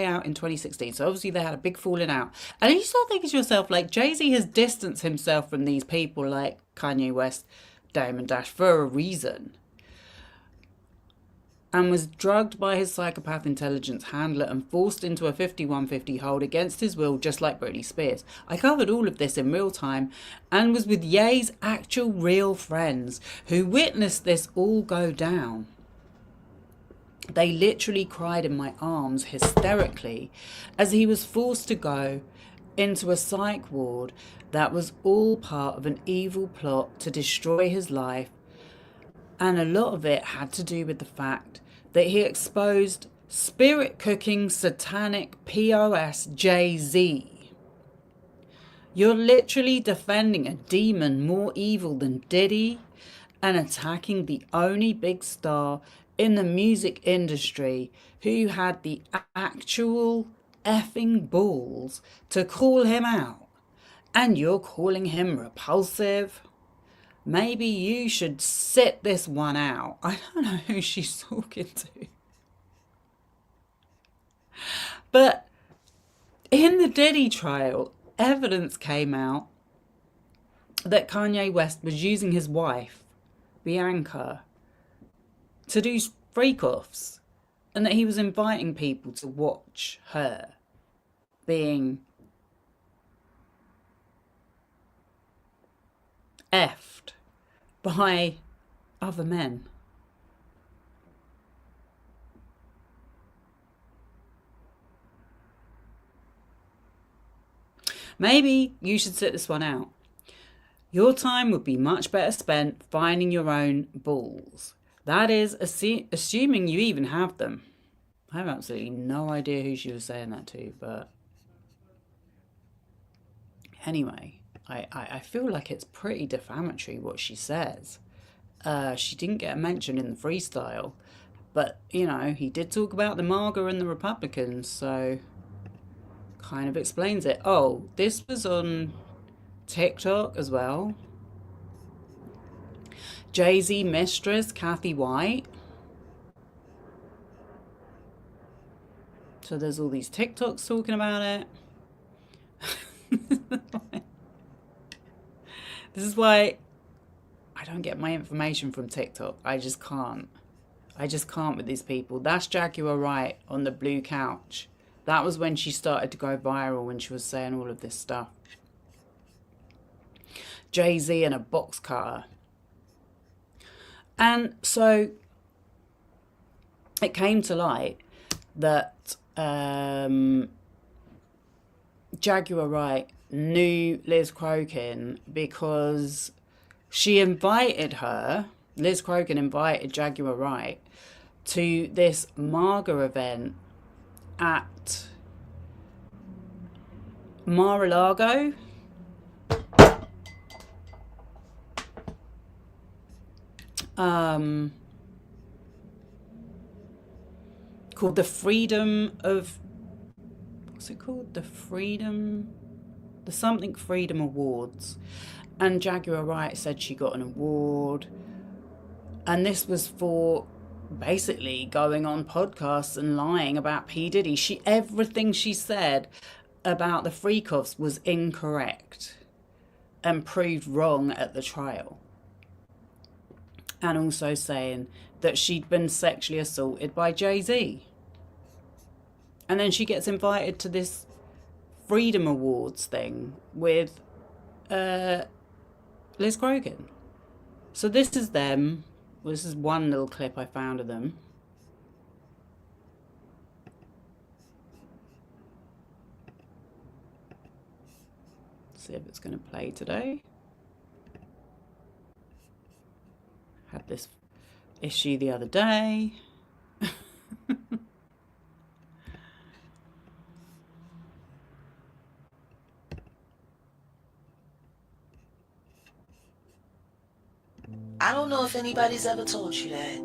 Speaker 1: out in 2016. So obviously they had a big falling out. And you start thinking to yourself, like, Jay-Z has distanced himself from these people like Kanye West, Damon Dash for a reason. And was drugged by his psychopath intelligence handler and forced into a 5150 hold against his will, just like Britney Spears. I covered all of this in real time and was with Ye's actual real friends who witnessed this all go down. They literally cried in my arms hysterically as he was forced to go into a psych ward that was all part of an evil plot to destroy his life. And a lot of it had to do with the fact that he exposed spirit cooking satanic POS Jay-Z. You're literally defending a demon more evil than Diddy and attacking the only big star in the music industry who had the actual effing balls to call him out. And you're calling him repulsive? Maybe you should sit this one out. I don't know who she's talking to. But in the Diddy trial, evidence came out that Kanye West was using his wife, Bianca, to do freak-offs. And that he was inviting people to watch her being effed by other men. Maybe you should sit this one out. Your time would be much better spent finding your own balls. That is, assuming you even have them. I have absolutely no idea who she was saying that to, but anyway. I feel like it's pretty defamatory what she says. She didn't get mentioned in the freestyle, but, you know, he did talk about the MAGA and the Republicans, so kind of explains it. Oh, this was on TikTok as well. Jay-Z mistress, Kathy White. So there's all these TikToks talking about it. This is why I don't get my information from TikTok. I just can't. I just can't with these people. That's Jaguar Wright on the blue couch. That was when she started to go viral, when she was saying all of this stuff. Jay-Z and a box cutter. And so it came to light that Jaguar Wright knew Liz Crokin because she invited her, Liz Crokin invited Jaguar Wright to this MAGA event at Mar-a-Lago. Called the Freedom of, what's it called? The something Freedom Awards. And Jaguar Wright said she got an award. And this was for basically going on podcasts and lying about P. Diddy. Everything she said about the freak-offs was incorrect and proved wrong at the trial. And also saying that she'd been sexually assaulted by Jay-Z. And then she gets invited to this Freedom Awards thing with Liz Crokin. So this is them. Well, this is one little clip I found of them. Let's see if it's going to play today. Had this issue the other day.
Speaker 3: I don't know if anybody's ever told you that.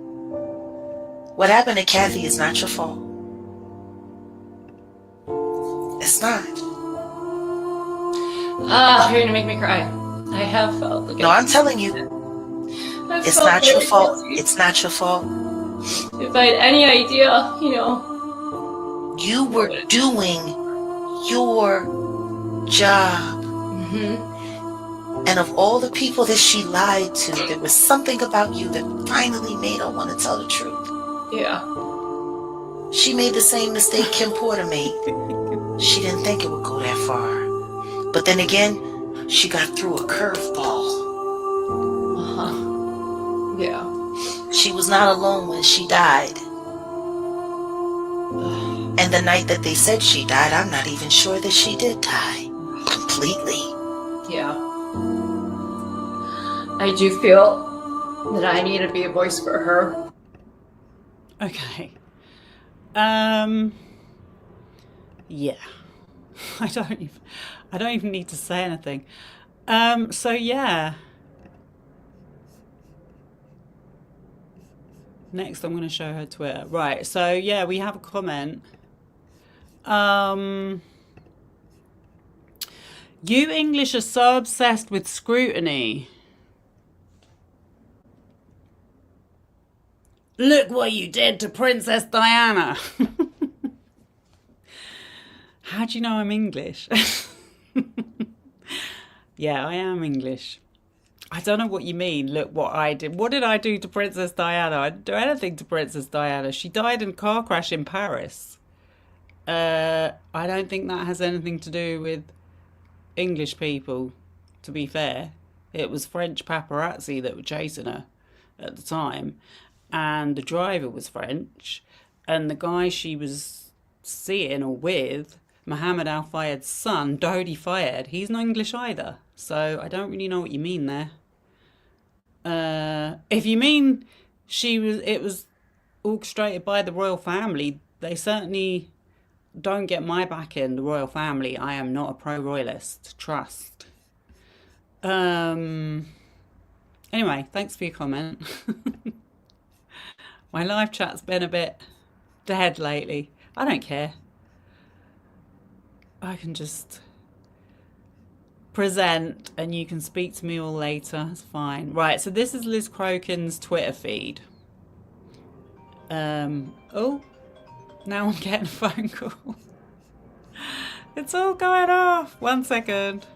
Speaker 3: What happened to Kathy is not your fault. It's not.
Speaker 4: You're gonna make me cry. I have felt like
Speaker 3: No, I'm telling you. It's not your fault. It's not your fault.
Speaker 4: If I had any idea,
Speaker 3: You were doing your job.
Speaker 4: Mm-hmm.
Speaker 3: And of all the people that she lied to, there was something about you that finally made her want to tell the truth.
Speaker 4: Yeah.
Speaker 3: She made the same mistake Kim Porter made. She didn't think it would go that far. But then again, she got through a curveball.
Speaker 4: Uh-huh. Yeah.
Speaker 3: She was not alone when she died. And the night that they said she died, I'm not even sure that she did die. Completely.
Speaker 4: Yeah. I do feel that I need to be a voice for her.
Speaker 1: Okay. Yeah. I don't even need to say anything. So yeah. Next I'm going to show her Twitter. Right, so yeah, we have a comment. You English are so obsessed with scrutiny. Look what you did to Princess Diana. How do you know I'm English? Yeah, I am English. I don't know what you mean. Look what I did. What did I do to Princess Diana? I didn't do anything to Princess Diana. She died in a car crash in Paris. I don't think that has anything to do with English people, to be fair. It was French paparazzi that were chasing her at the time. And the driver was French. And the guy she was seeing or with, Mohammed Al Fayed's son, Dodi Fayed, he's not English either. So I don't really know what you mean there. If you mean it was orchestrated by the royal family, they certainly don't get my back in, the royal family. I am not a pro-royalist, trust. Anyway, thanks for your comment. My live chat's been a bit dead lately. I don't care. I can just present and you can speak to me all later. It's fine. Right, so this is Liz Crokin's Twitter feed. Oh, now I'm getting a phone call. It's all going off. 1 second.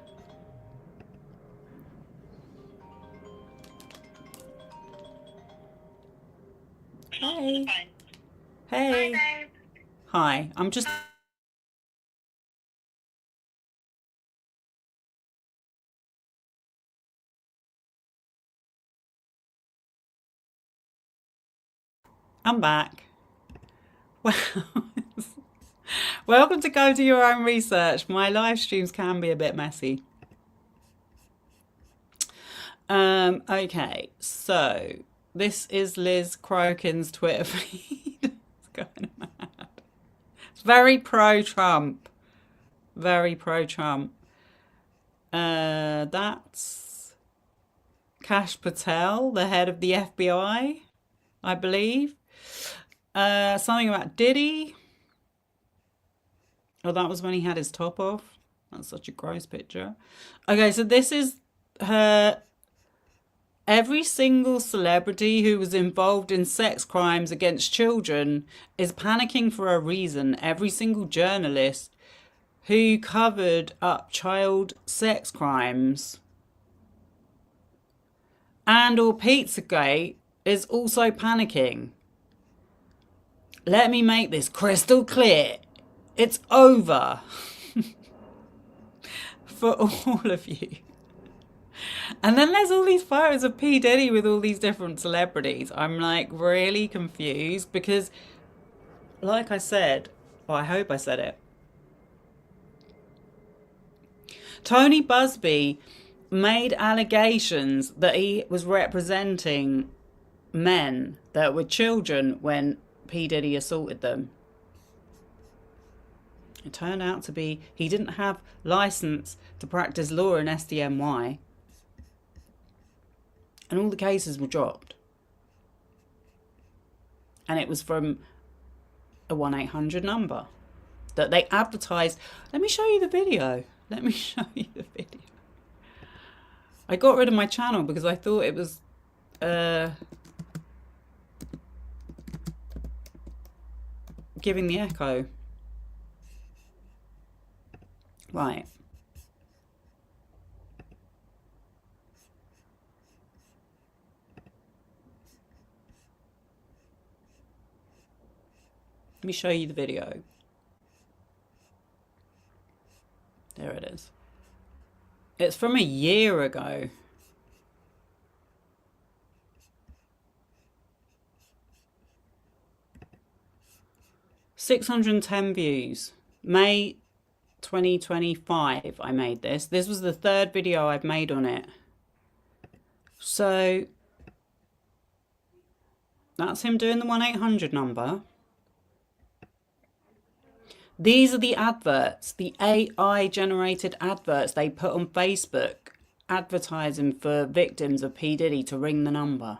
Speaker 1: Hey. Hey. Hi. I'm just... I'm back. Well, welcome to Go Do Your Own Research. My live streams can be a bit messy. Okay, so this is Liz Crokin's Twitter feed. It's going mad. It's very pro-Trump. Very pro-Trump. That's Kash Patel, the head of the FBI, I believe. Something about Diddy. Oh, that was when he had his top off. That's such a gross picture. Okay, so this is her... Every single celebrity who was involved in sex crimes against children is panicking for a reason. Every single journalist who covered up child sex crimes and or Pizzagate is also panicking. Let me make this crystal clear. It's over for all of you. And then there's all these photos of P. Diddy with all these different celebrities. I'm like really confused because, like I said, well, I hope I said it. Tony Buzbee made allegations that he was representing men that were children when P. Diddy assaulted them. It turned out to be he didn't have license to practice law in SDNY. And all the cases were dropped. And it was from a 1-800 number that they advertised. Let me show you the video. Let me show you the video. I got rid of my channel because I thought it was giving the echo. Right. Let me show you the video. There it is. It's from a year ago. $610 views. May 2025 I made this. This was the third video I've made on it. So that's him doing the 1-800 number. These are the adverts, the AI generated adverts they put on Facebook advertising for victims of P. Diddy to ring the number.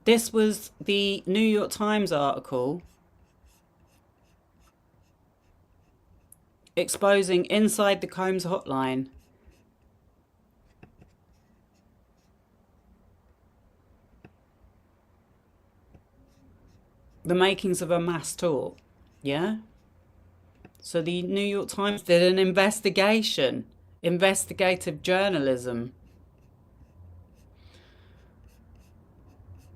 Speaker 1: This was the New York Times article exposing Inside the Combs hotline. The makings of a mass tort, yeah? So the New York Times did an investigation, investigative journalism.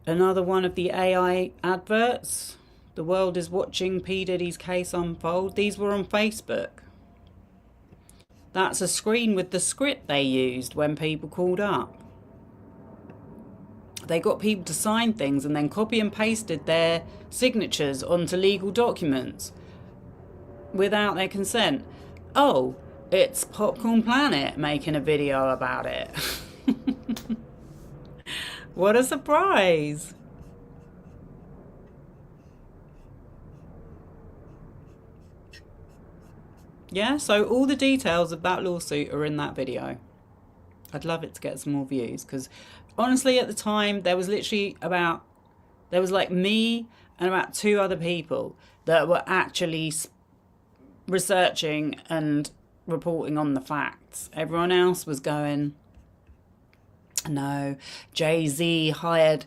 Speaker 1: Another one of the AI adverts. The world is watching P. Diddy's case unfold. These were on Facebook. That's a screen with the script they used when people called up. They got people to sign things and then copy and pasted their signatures onto legal documents without their consent. Oh, it's Popcorn Planet making a video about it. What a surprise. Yeah, so all the details of that lawsuit are in that video. I'd love it to get some more views because honestly at the time there was like me and about 2 other people that were actually researching and reporting on the facts. Everyone else was going, no, Jay-Z hired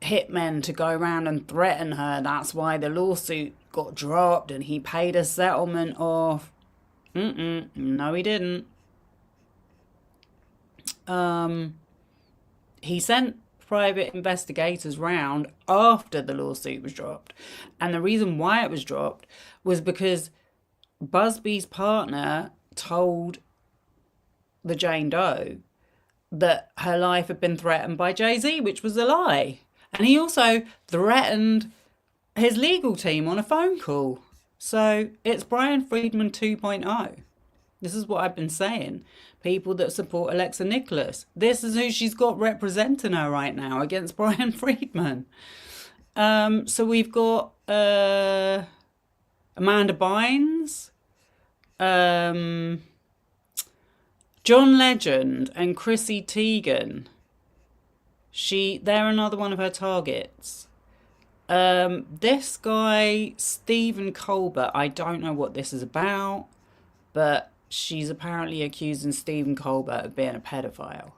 Speaker 1: hitmen to go around and threaten her. That's why the lawsuit got dropped and he paid a settlement off. No, he didn't. He sent private investigators round after the lawsuit was dropped. And the reason why it was dropped was because Buzbee's partner told the Jane Doe that her life had been threatened by Jay-Z, which was a lie. And he also threatened his legal team on a phone call. So it's Brian Friedman 2.0. This is what I've been saying. People that support Alexa Nicholas. This is who she's got representing her right now against Brian Friedman. So we've got Amanda Bynes, John Legend and Chrissy Teigen. They're another one of her targets. This guy, Stephen Colbert, I don't know what this is about, but she's apparently accusing Stephen Colbert of being a pedophile.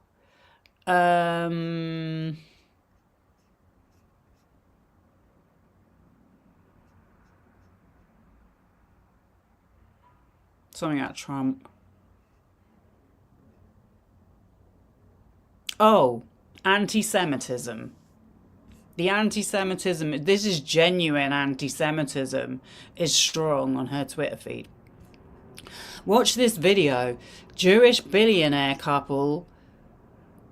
Speaker 1: Something about Trump. Oh, anti-Semitism. The anti-Semitism, this is genuine anti-Semitism, is strong on her Twitter feed. Watch this video. Jewish billionaire couple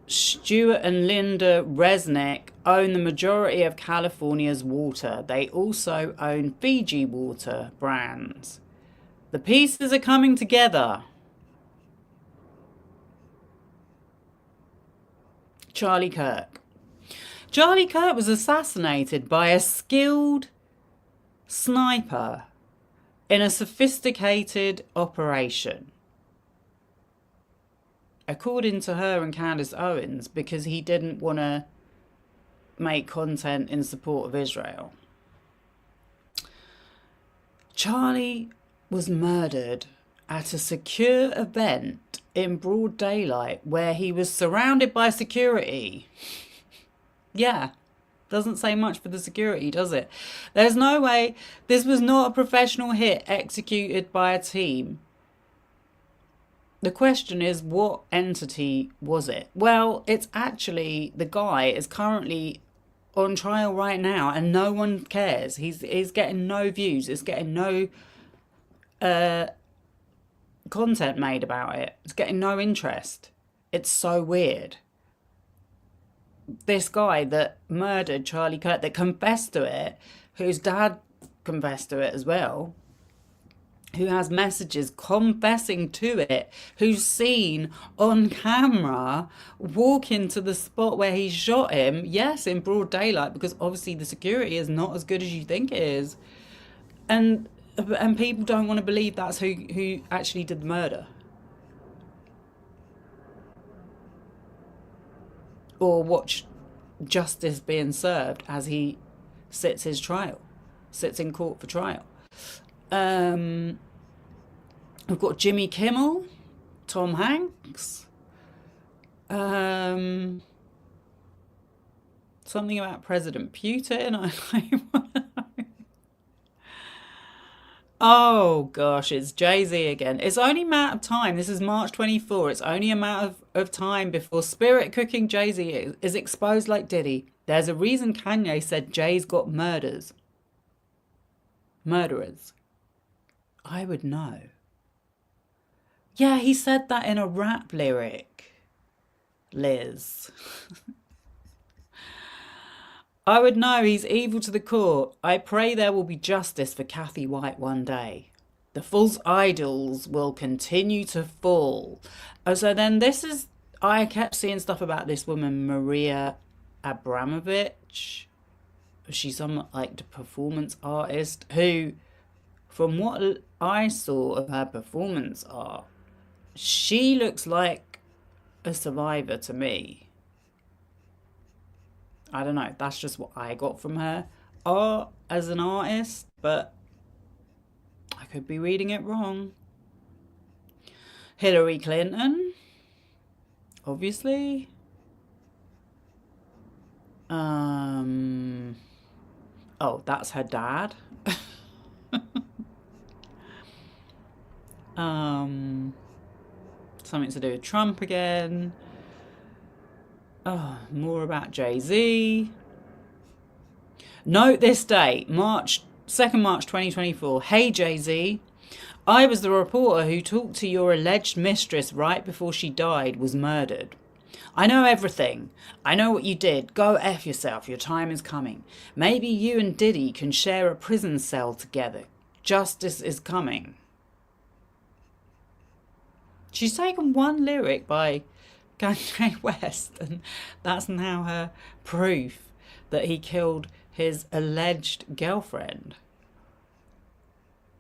Speaker 1: Stuart and Linda Resnick own the majority of California's water. They also own Fiji water brands. The pieces are coming together. Charlie Kirk. Charlie Kirk was assassinated by a skilled sniper in a sophisticated operation, according to her and Candace Owens, because he didn't want to make content in support of Israel. Charlie was murdered at a secure event in broad daylight where he was surrounded by security. Yeah, doesn't say much for the security, does it? There's no way. This was not a professional hit executed by a team. The question is, what entity was it? Well, it's actually, the guy is currently on trial right now and no one cares. He's getting no views. It's getting no content made about it. It's getting no interest. It's so weird. This guy that murdered Charlie Kirk, that confessed to it, whose dad confessed to it as well, who has messages confessing to it, who's seen on camera walk into the spot where he shot him, yes, in broad daylight, because obviously the security is not as good as you think it is. And people don't want to believe that's who actually did the murder. Or watch justice being served as he sits in court for trial. We've got Jimmy Kimmel, Tom Hanks, something about President Putin. Oh gosh, it's Jay-Z again. It's only a matter of time. This is March 24. It's only a matter of time before spirit cooking Jay-Z is exposed like Diddy. There's a reason Kanye said Jay's got murderers. I would know. Yeah, he said that in a rap lyric. Liz. I would know. He's evil to the core. I pray there will be justice for Kathy White one day. The false idols will continue to fall. Oh, so then I kept seeing stuff about this woman, Maria Abramovich. She's some like the performance artist who, from what I saw of her performance art, she looks like a survivor to me. I don't know, that's just what I got from her art as an artist, but I could be reading it wrong. Hillary Clinton, obviously. Oh, that's her dad. Something to do with Trump again. Oh, more about Jay-Z. Note this date, 2nd March 2024. Hey Jay-Z, I was the reporter who talked to your alleged mistress right before she died, was murdered. I know everything. I know what you did. Go F yourself. Your time is coming. Maybe you and Diddy can share a prison cell together. Justice is coming. She's taken one lyric by Kanye West, and that's now her proof that he killed his alleged girlfriend.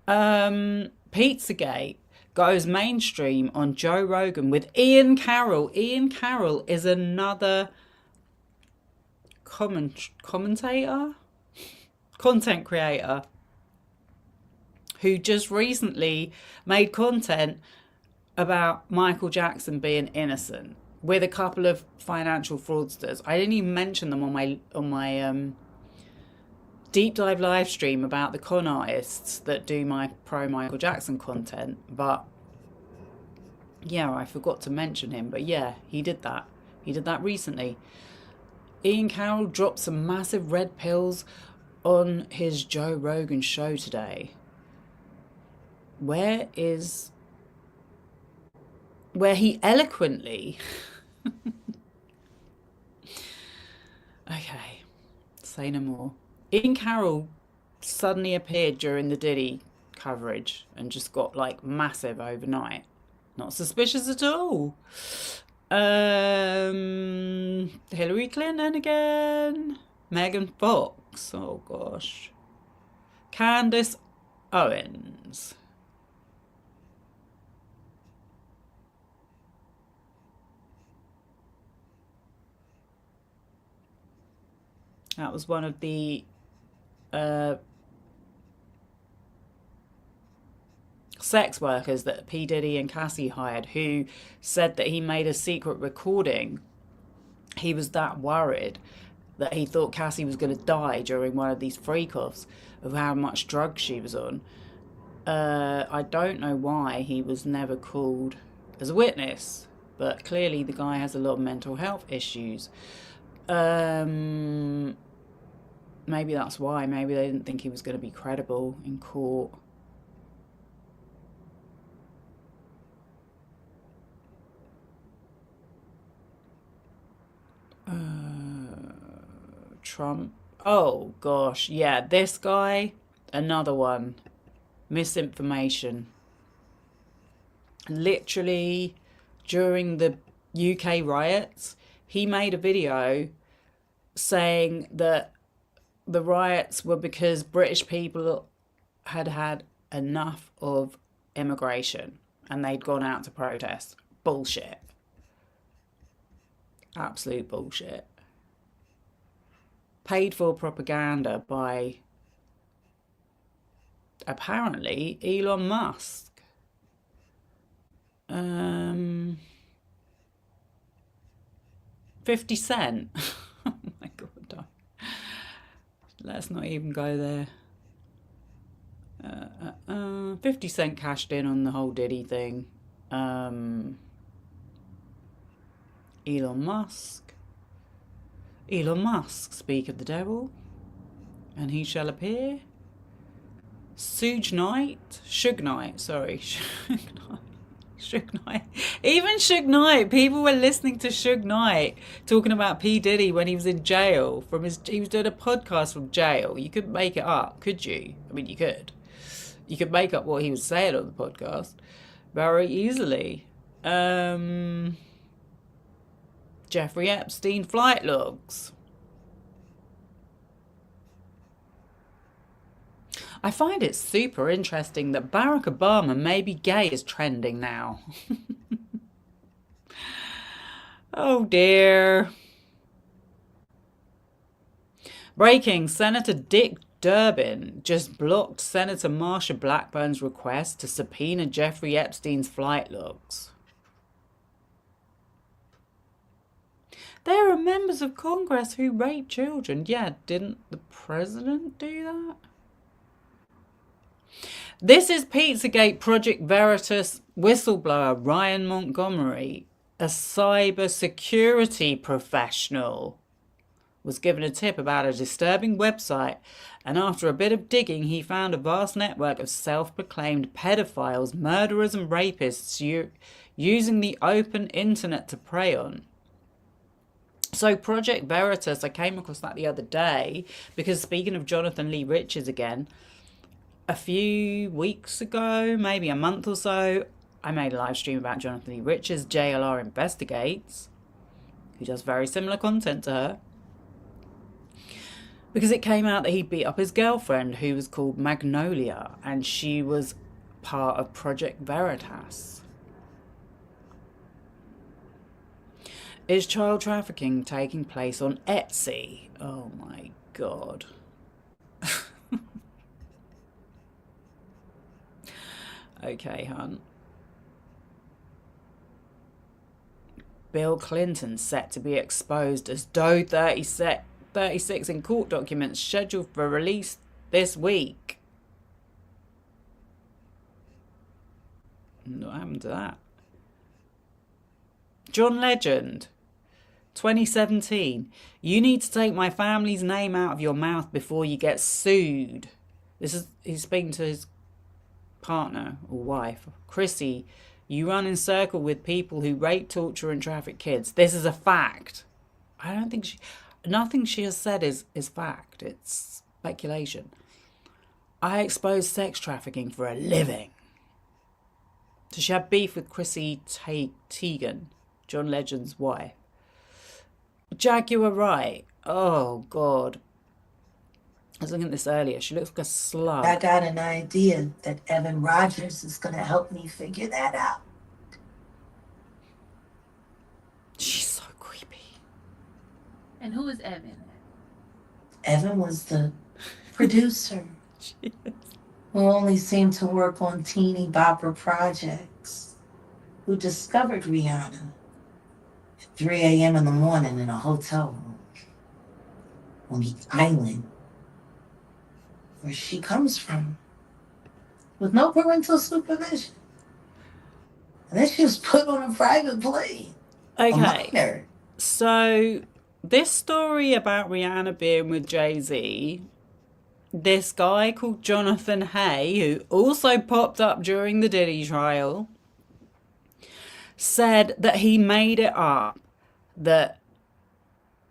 Speaker 1: Pizzagate goes mainstream on Joe Rogan with Ian Carroll. Ian Carroll is another commentator, content creator, who just recently made content about Michael Jackson being innocent with a couple of financial fraudsters. I didn't even mention them on my deep dive live stream about the con artists that do my pro Michael Jackson content, but yeah, I forgot to mention him. But yeah, he did that recently. Ian Carroll dropped some massive red pills on his Joe Rogan show today. Where he eloquently okay, say no more. Ian Carroll suddenly appeared during the Diddy coverage and just got like massive overnight. Not suspicious at all. Hillary Clinton again. Megan Fox. Oh gosh. Candace Owens. That was one of the sex workers that P. Diddy and Cassie hired, who said that he made a secret recording. He was that worried that he thought Cassie was going to die during one of these freak-offs of how much drugs she was on. I don't know why he was never called as a witness, but clearly the guy has a lot of mental health issues. Maybe that's why. Maybe they didn't think he was going to be credible in court. Trump. Oh gosh, yeah, this guy, another one. Misinformation. Literally, during the UK riots, he made a video saying that the riots were because British people had had enough of immigration and they'd gone out to protest. Bullshit. Absolute bullshit. Paid for propaganda by apparently Elon Musk. 50 Cent. Oh my god. Let's not even go there. 50 Cent cashed in on the whole Diddy thing. Elon Musk. Elon Musk, speak of the devil, and he shall appear. Suge Knight. Suge Knight, sorry. Suge Knight. Even Suge Knight. People were listening to Suge Knight talking about P. Diddy when he was in jail. He was doing a podcast from jail. You couldn't make it up, could you? I mean, you could. You could make up what he was saying on the podcast very easily. Jeffrey Epstein flight logs. I find it super interesting that Barack Obama may be gay is trending now. Oh dear. Breaking, Senator Dick Durbin just blocked Senator Marsha Blackburn's request to subpoena Jeffrey Epstein's flight logs. There are members of Congress who rape children. Yeah, didn't the president do that? This is Pizzagate Project Veritas whistleblower Ryan Montgomery a cyber security professional was given a tip about a disturbing website, and after a bit of digging he found a vast network of self-proclaimed pedophiles, murderers and rapists using the open internet to prey on. So Project Veritas, I came across that the other day because, speaking of Jonathan Lee Richards again, a few weeks ago, maybe a month or so, I made a live stream about Jonathan Lee Richards, JLR Investigates, who does very similar content to her. Because it came out that he beat up his girlfriend, who was called Magnolia, and she was part of Project Veritas. Is child trafficking taking place on Etsy? Oh my God. Okay, hun. Bill Clinton set to be exposed as Doe 36 in court documents scheduled for release this week. What happened to that? John Legend, 2017. You need to take my family's name out of your mouth before you get sued. He's speaking to his partner or wife. Chrissy, you run in circle with people who rape, torture and traffic kids. This is a fact. I don't think nothing she has said is fact. It's speculation. I expose sex trafficking for a living. So she had beef with Chrissy Teigen, John Legend's wife. Jaguar Wright. Oh, God. I was looking at this earlier. She looks like a slug.
Speaker 3: I got an idea that Evan Rogers is going to help me figure that out.
Speaker 1: She's so creepy.
Speaker 5: And who is Evan?
Speaker 3: Evan was the producer who only seemed to work on teeny bopper projects, who discovered Rihanna at 3 a.m. in the morning in a hotel room on the island where she comes from, with no parental supervision. And then she was put on a private plane.
Speaker 1: Okay, so this story about Rihanna being with Jay-Z, this guy called Jonathan Hay, who also popped up during the Diddy trial, said that he made it up that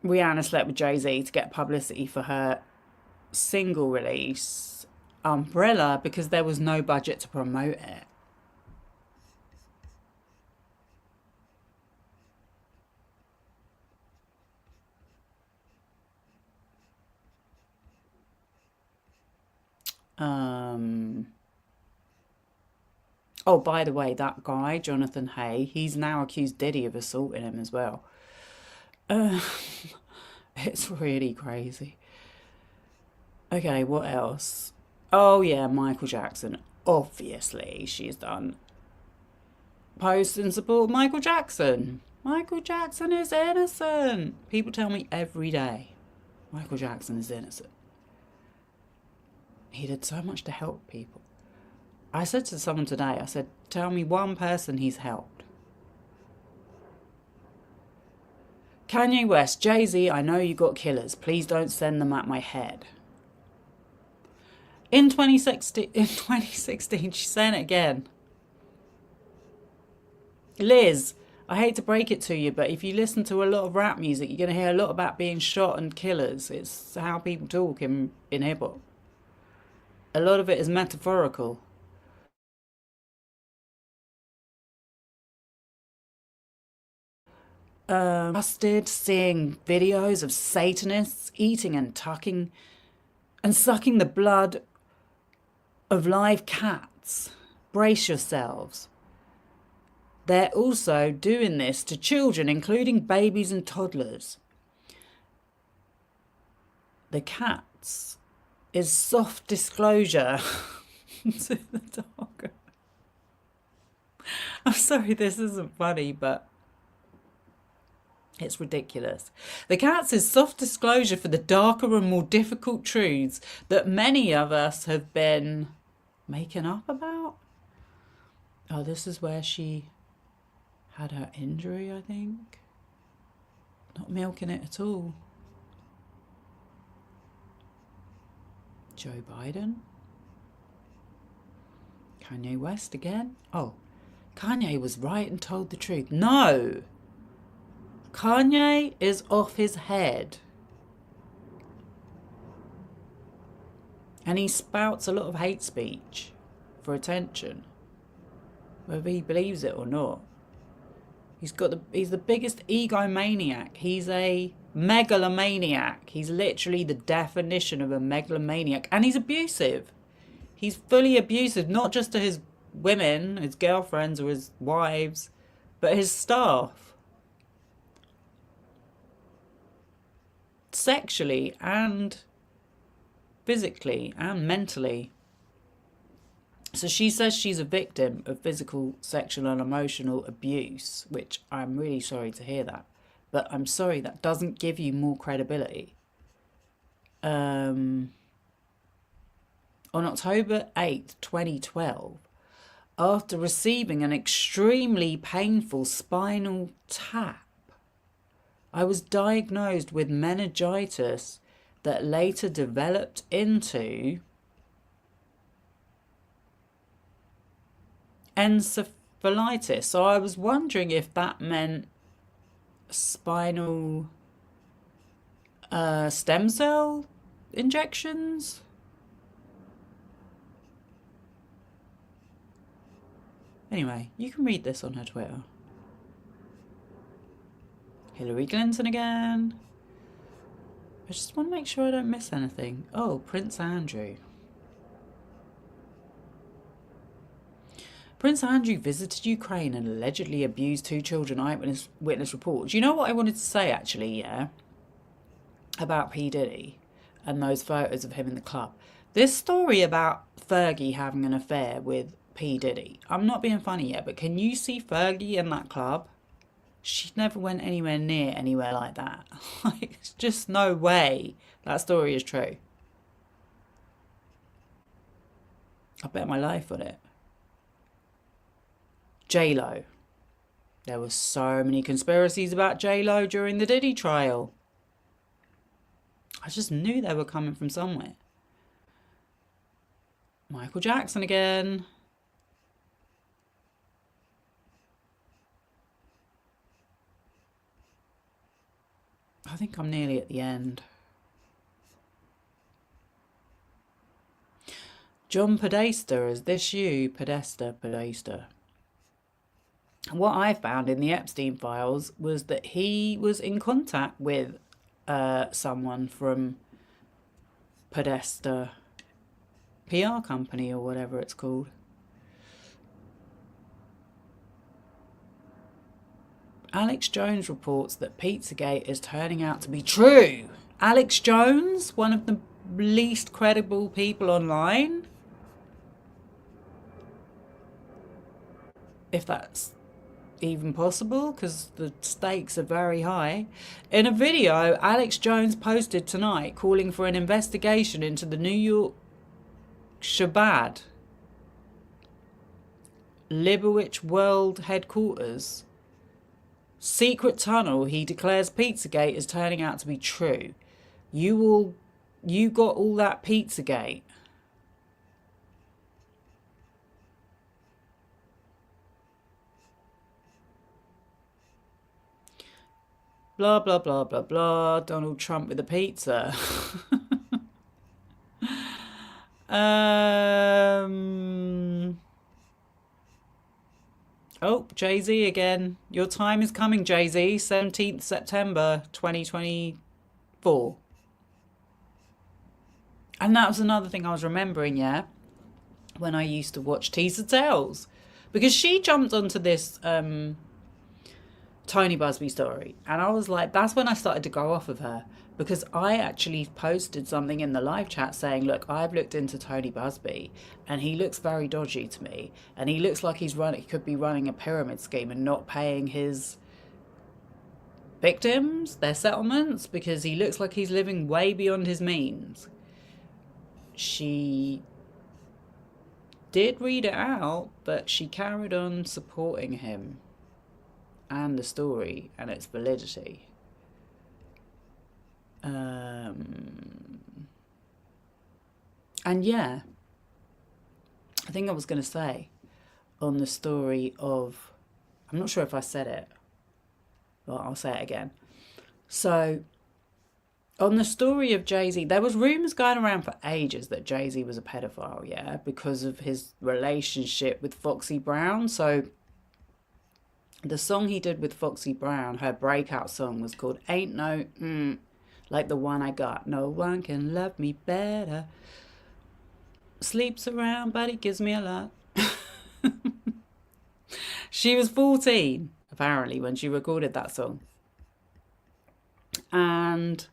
Speaker 1: Rihanna slept with Jay-Z to get publicity for her single release, Umbrella, because there was no budget to promote it. Oh, by the way, that guy, Jonathan Hay, he's now accused Diddy of assaulting him as well. It's really crazy. Okay, what else? Oh, yeah, Michael Jackson. Obviously, she's done posts in support of Michael Jackson. Michael Jackson is innocent. People tell me every day Michael Jackson is innocent. He did so much to help people. I said to someone today, I said, tell me one person he's helped. Kanye West, Jay-Z, I know you got killers. Please don't send them at my head. In 2016, she's saying it again. Liz, I hate to break it to you, but if you listen to a lot of rap music, you're going to hear a lot about being shot and killers. It's how people talk in hip-hop. A lot of it is metaphorical. Busted seeing videos of Satanists eating and tucking and sucking the blood of live cats. Brace yourselves. They're also doing this to children, including babies and toddlers. The cats is soft disclosure to the dog. I'm sorry, this isn't funny, but it's ridiculous. The cats is soft disclosure for the darker and more difficult truths that many of us have been making up about. Oh, this is where she had her injury, I think. Not milking it at all. Joe Biden. Kanye West again. Oh, Kanye was right and told the truth. No! Kanye is off his head. And he spouts a lot of hate speech for attention, whether he believes it or not. He's the biggest egomaniac. He's a megalomaniac. He's literally the definition of a megalomaniac. And he's abusive. He's fully abusive, not just to his women, his girlfriends or his wives, but his staff. Sexually and physically and mentally. So she says she's a victim of physical, sexual and emotional abuse, which I'm really sorry to hear that. But I'm sorry, that doesn't give you more credibility. On October 8th, 2012, after receiving an extremely painful spinal tap, I was diagnosed with meningitis that later developed into encephalitis. So I was wondering if that meant spinal stem cell injections. Anyway, you can read this on her Twitter. Hillary Clinton again. I just want to make sure I don't miss anything. Oh, Prince Andrew. Prince Andrew visited Ukraine and allegedly abused 2 children, eyewitness reports. You know what I wanted to say, actually, yeah? About P. Diddy and those photos of him in the club. This story about Fergie having an affair with P. Diddy. I'm not being funny yet, but can you see Fergie in that club? She never went anywhere near anywhere like that. Like, there's just no way that story is true. I bet my life on it. J-Lo. There were so many conspiracies about J-Lo during the Diddy trial. I just knew they were coming from somewhere. Michael Jackson again. I think I'm nearly at the end. John Podesta, is this you? Podesta. What I found in the Epstein files was that he was in contact with someone from Podesta PR company or whatever it's called. Alex Jones reports that Pizzagate is turning out to be true. Alex Jones, one of the least credible people online. If that's even possible, because the stakes are very high. In a video Alex Jones posted tonight calling for an investigation into the New York Shabbat Libowitz World Headquarters secret tunnel, he declares Pizzagate is turning out to be true. You got all that Pizzagate. Blah, blah, blah, blah, blah. Donald Trump with a pizza. Oh, Jay-Z again. Your time is coming, Jay-Z. 17th September 2024. And that was another thing I was remembering, yeah, when I used to watch Teaser Tales. Because she jumped onto this Tony Buzbee story. And I was like, that's when I started to go off of her. Because I actually posted something in the live chat saying, look, I've looked into Tony Buzbee and he looks very dodgy to me. And he looks like he could be running a pyramid scheme and not paying his victims their settlements, because he looks like he's living way beyond his means. She did read it out, but she carried on supporting him. and the story and its validity. And yeah, I think I was going to say on the story of, I'm not sure if I said it, but I'll say it again. So on the story of Jay-Z, there was rumours going around for ages that Jay-Z was a pedophile, yeah, because of his relationship with Foxy Brown. So the song he did with Foxy Brown, her breakout song, was called Ain't No, like the one I got. No one can love me better. Sleeps around, but he gives me a lot. She was 14, apparently, when she recorded that song. And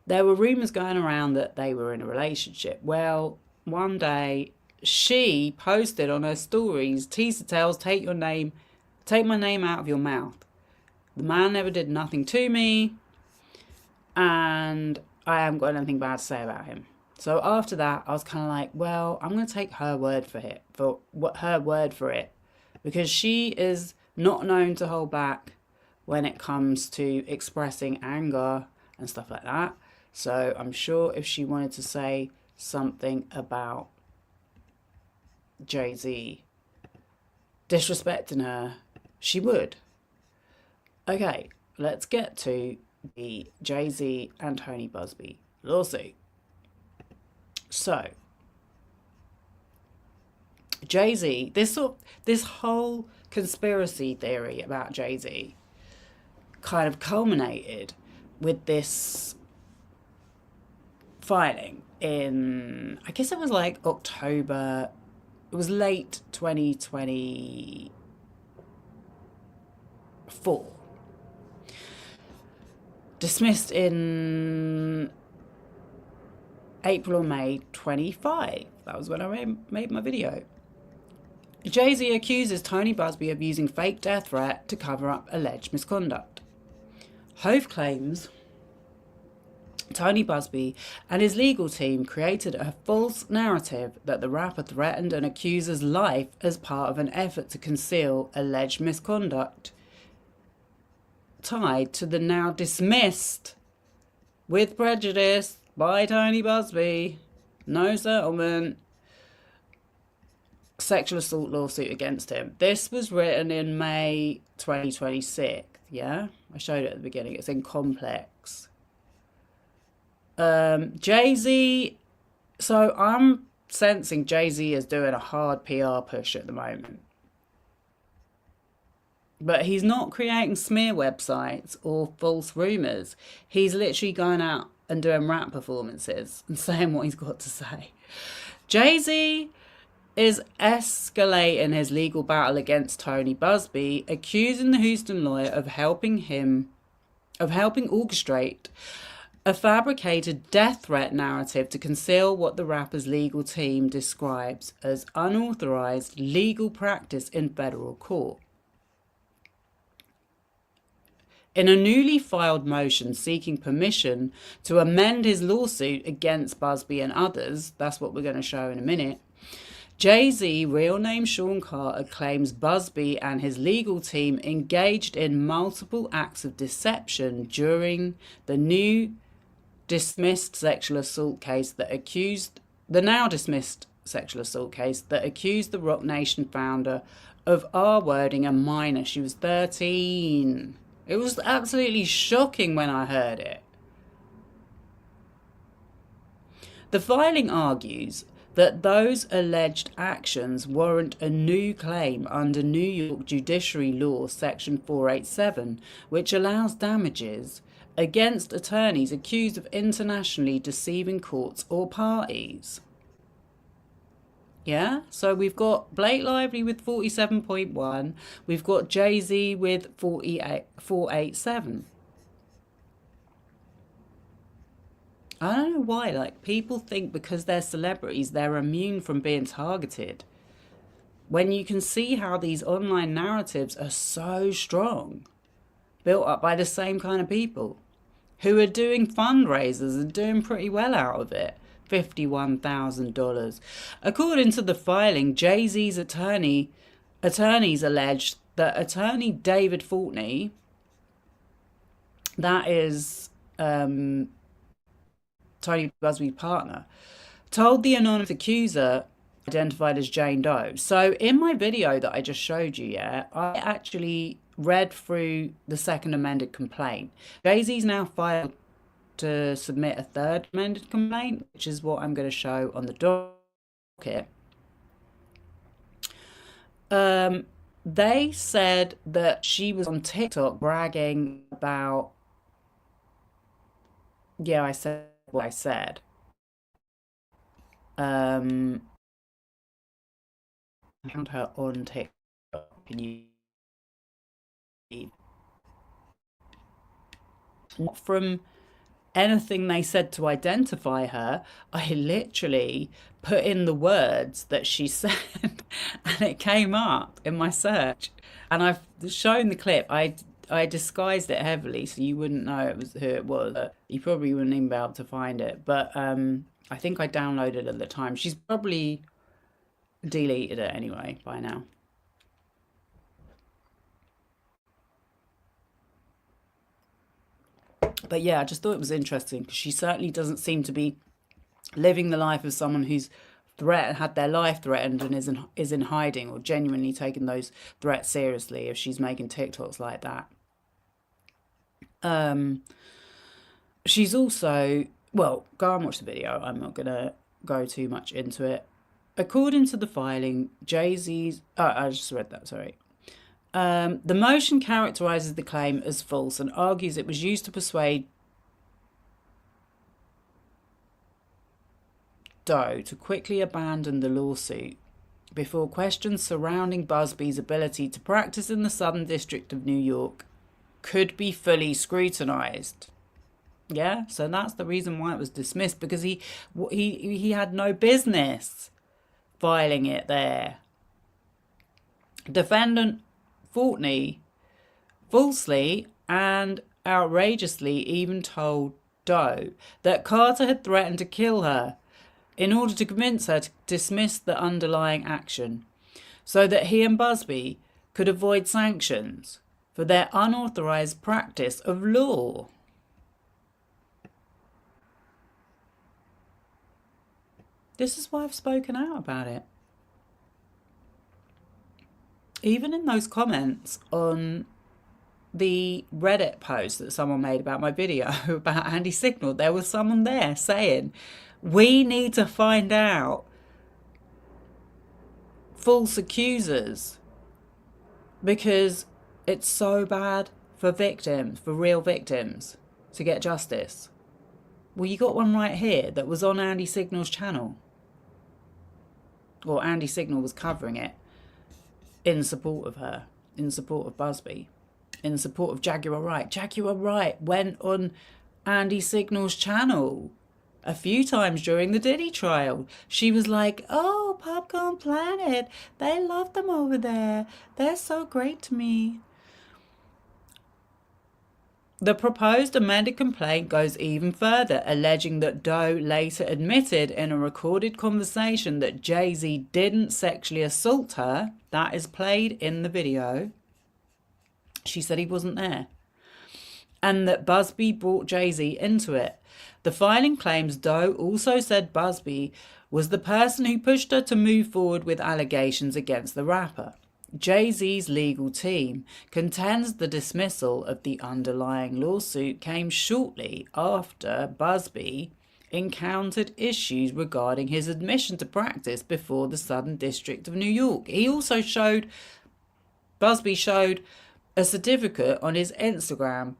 Speaker 1: there were rumours going around that they were in a relationship. Well, one day she posted on her stories, Teaser tells, take my name out of your mouth. The man never did nothing to me, and I haven't got anything bad to say about him. So after that, I was kind of like, well, I'm going to take her word for it, because she is not known to hold back when it comes to expressing anger and stuff like that. So I'm sure if she wanted to say something about Jay-Z disrespecting her, she would. Okay, let's get to the Jay-Z and Tony Buzbee lawsuit. So Jay-Z, this whole conspiracy theory about Jay-Z kind of culminated with this filing in, I guess it was like October, it was late 2024. Dismissed in April or May 25. That was when I made my video. Jay-Z accuses Tony Buzbee of using fake death threat to cover up alleged misconduct. Hove claims Tony Buzbee and his legal team created a false narrative that the rapper threatened an accuser's life as part of an effort to conceal alleged misconduct tied to the now dismissed with prejudice by Tony Buzbee, no settlement, sexual assault lawsuit against him. This was written in May 2026, yeah? I showed it at the beginning. It's in Complex. Jay-Z, so I'm sensing Jay-Z is doing a hard PR push at the moment. But he's not creating smear websites or false rumours. He's literally going out and doing rap performances and saying what he's got to say. Jay-Z is escalating his legal battle against Tony Buzbee, accusing the Houston lawyer of helping orchestrate a fabricated death threat narrative to conceal what the rapper's legal team describes as unauthorized legal practice in federal court. In a newly filed motion seeking permission to amend his lawsuit against Buzbee and others, that's what we're going to show in a minute, Jay-Z, real name Sean Carter, claims Buzbee and his legal team engaged in multiple acts of deception during the now dismissed sexual assault case that accused the Rock Nation founder of R-wording a minor. She was 13. It was absolutely shocking when I heard it. The filing argues that those alleged actions warrant a new claim under New York Judiciary Law Section 487, which allows damages against attorneys accused of internationally deceiving courts or parties. Yeah, so we've got Blake Lively with 47.1, we've got Jay-Z with 487. I don't know why, like, people think because they're celebrities, they're immune from being targeted. When you can see how these online narratives are so strong, built up by the same kind of people who are doing fundraisers and doing pretty well out of it. $51,000. According to the filing, Jay-Z's attorneys alleged that attorney David Fortney, that is Tony Buzbee's partner, told the anonymous accuser, identified as Jane Doe. So in my video that I just showed you, yeah, I actually read through the second amended complaint. Jay-Z's now filed to submit a third amended complaint, which is what I'm going to show on the docket. They said that she was on TikTok bragging about, yeah, I said what I said. I found her on TikTok. Can you not from anything they said to identify her? I literally put in the words that she said and it came up in my search, and I've shown the clip. I disguised it heavily so you wouldn't know it was who it was. You probably wouldn't even be able to find it, but I think I downloaded it at the time. She's probably deleted it anyway by now. But yeah, I just thought it was interesting because she certainly doesn't seem to be living the life of someone who's had their life threatened and is in hiding, or genuinely taking those threats seriously if she's making TikToks like that. She's also, well, go and watch the video. I'm not gonna go too much into it. According to the filing, Jay-Z's, I just read that, sorry. The motion characterizes the claim as false and argues it was used to persuade Doe to quickly abandon the lawsuit before questions surrounding Buzbee's ability to practice in the Southern District of New York could be fully scrutinized. Yeah, so that's the reason why it was dismissed, because he had no business filing it there. Defendant Fortney falsely and outrageously even told Doe that Carter had threatened to kill her in order to convince her to dismiss the underlying action, so that he and Buzbee could avoid sanctions for their unauthorized practice of law. This is why I've spoken out about it. Even in those comments on the Reddit post that someone made about my video about Andy Signal, there was someone there saying, we need to find out false accusers because it's so bad for victims, for real victims, to get justice. Well, you got one right here that was on Andy Signal's channel. Or Andy Signal was covering it in support of her, in support of Buzbee, in support of Jaguar Wright. Jaguar Wright went on Andy Signal's channel a few times during the Diddy trial. She was like, oh, Popcorn Planet, they love them over there. They're so great to me. The proposed amended complaint goes even further, alleging that Doe later admitted in a recorded conversation that Jay-Z didn't sexually assault her. That is played in the video. She said he wasn't there. And that Buzbee brought Jay-Z into it. The filing claims Doe also said Buzbee was the person who pushed her to move forward with allegations against the rapper. Jay-Z's legal team contends the dismissal of the underlying lawsuit came shortly after Buzbee encountered issues regarding his admission to practice before the Southern District of New York. He also Buzbee showed a certificate on his Instagram,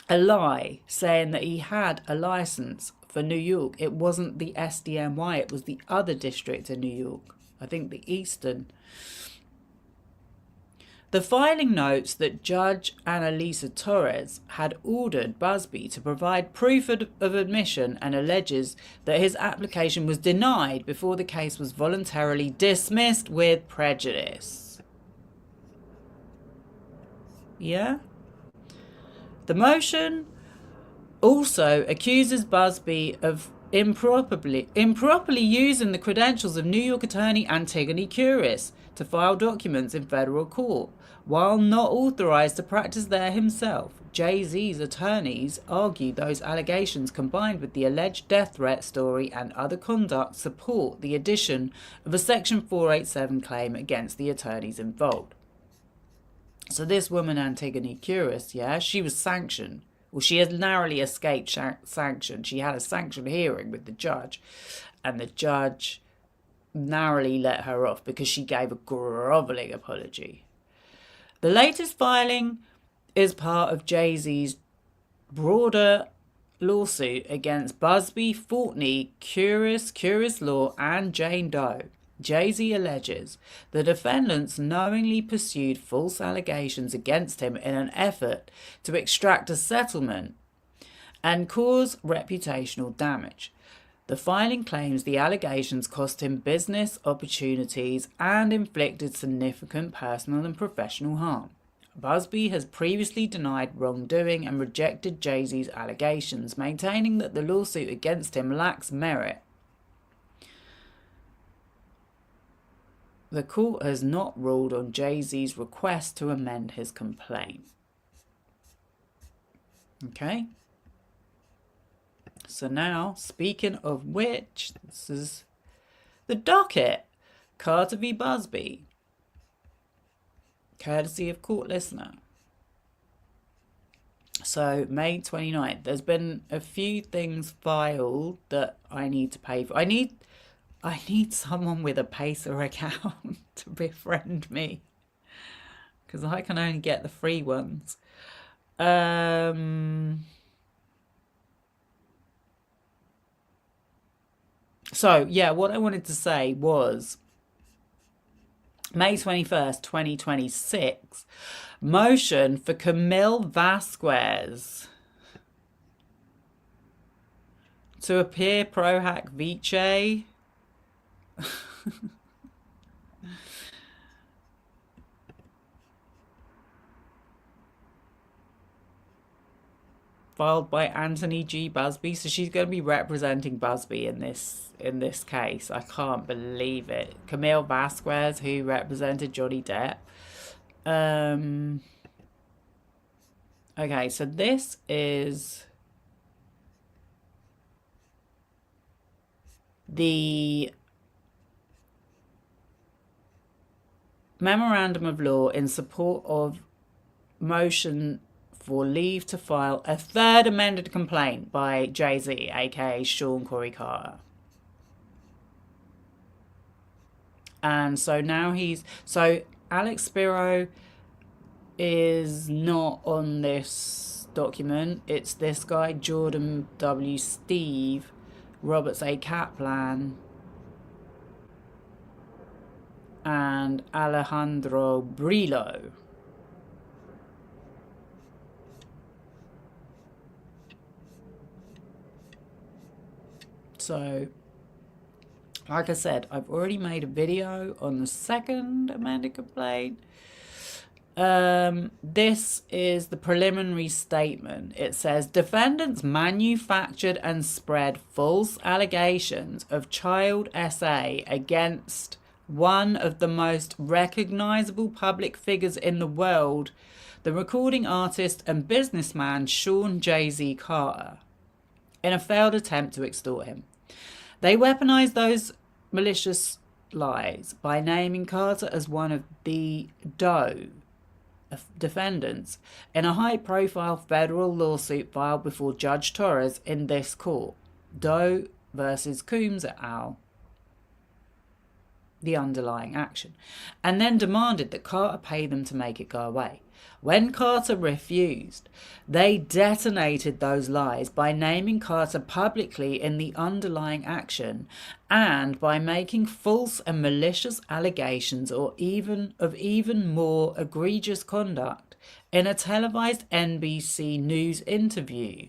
Speaker 1: a lie, saying that he had a license for New York. It wasn't the SDNY, it was the other district in New York. I think the Eastern. The filing notes that Judge Annalisa Torres had ordered Buzbee to provide proof of admission and alleges that his application was denied before the case was voluntarily dismissed with prejudice. Yeah? The motion also accuses Buzbee of improperly using the credentials of New York attorney Antigone Curis to file documents in federal court. While not authorized to practice there himself, Jay-Z's attorneys argued those allegations, combined with the alleged death threat story and other conduct, support the addition of a Section 487 claim against the attorneys involved. So this woman, Antigone Curious, yeah, she was sanctioned. Well, she has narrowly escaped sanction. She had a sanctioned hearing with the judge, and the judge narrowly let her off because she gave a grovelling apology. The latest filing is part of Jay-Z's broader lawsuit against Buzbee, Fortney, Curious Law, and Jane Doe. Jay-Z alleges the defendants knowingly pursued false allegations against him in an effort to extract a settlement and cause reputational damage. The filing claims the allegations cost him business opportunities and inflicted significant personal and professional harm. Buzbee has previously denied wrongdoing and rejected Jay-Z's allegations, maintaining that the lawsuit against him lacks merit. The court has not ruled on Jay-Z's request to amend his complaint. Okay. So now, speaking of which, this is the docket. Carter v. Buzbee. Courtesy of Court Listener. So, May 29th. There's been a few things filed that I need to pay for. I need someone with a Pacer account to befriend me, because I can only get the free ones. So, yeah, what I wanted to say was May 21st, 2026, motion for Camille Vasquez to appear pro hac vice. Filed by Anthony G. Buzbee. So she's going to be representing Buzbee in this case. I can't believe it. Camille Vasquez, who represented Johnny Depp. Okay, so this is the memorandum of law in support of motion for leave to file a third amended complaint by Jay-Z, aka Sean Corey Carter. And so now Alex Spiro is not on this document. It's this guy, Jordan W. Steve, Roberts A. Kaplan, and Alejandro Brillo. So, like I said, I've already made a video on the second amended complaint. This is the preliminary statement. It says, defendants manufactured and spread false allegations of child SA against one of the most recognizable public figures in the world, the recording artist and businessman Sean Jay-Z Carter, in a failed attempt to extort him. They weaponized those malicious lies by naming Carter as one of the Doe defendants in a high-profile federal lawsuit filed before Judge Torres in this court, Doe versus Coombs et al., the underlying action, and then demanded that Carter pay them to make it go away. When Carter refused, they detonated those lies by naming Carter publicly in the underlying action and by making false and malicious allegations of even more egregious conduct in a televised NBC News interview.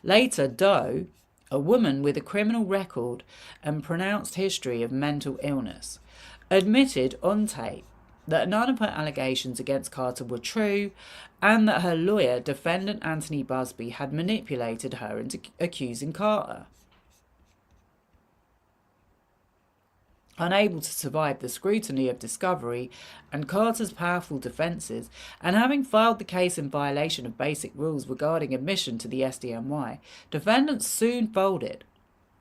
Speaker 1: Later, Doe, a woman with a criminal record and pronounced history of mental illness, admitted on tape that none of her allegations against Carter were true and that her lawyer, defendant Anthony Buzbee, had manipulated her into accusing Carter. Unable to survive the scrutiny of discovery and Carter's powerful defences, and having filed the case in violation of basic rules regarding admission to the SDNY, defendants soon folded,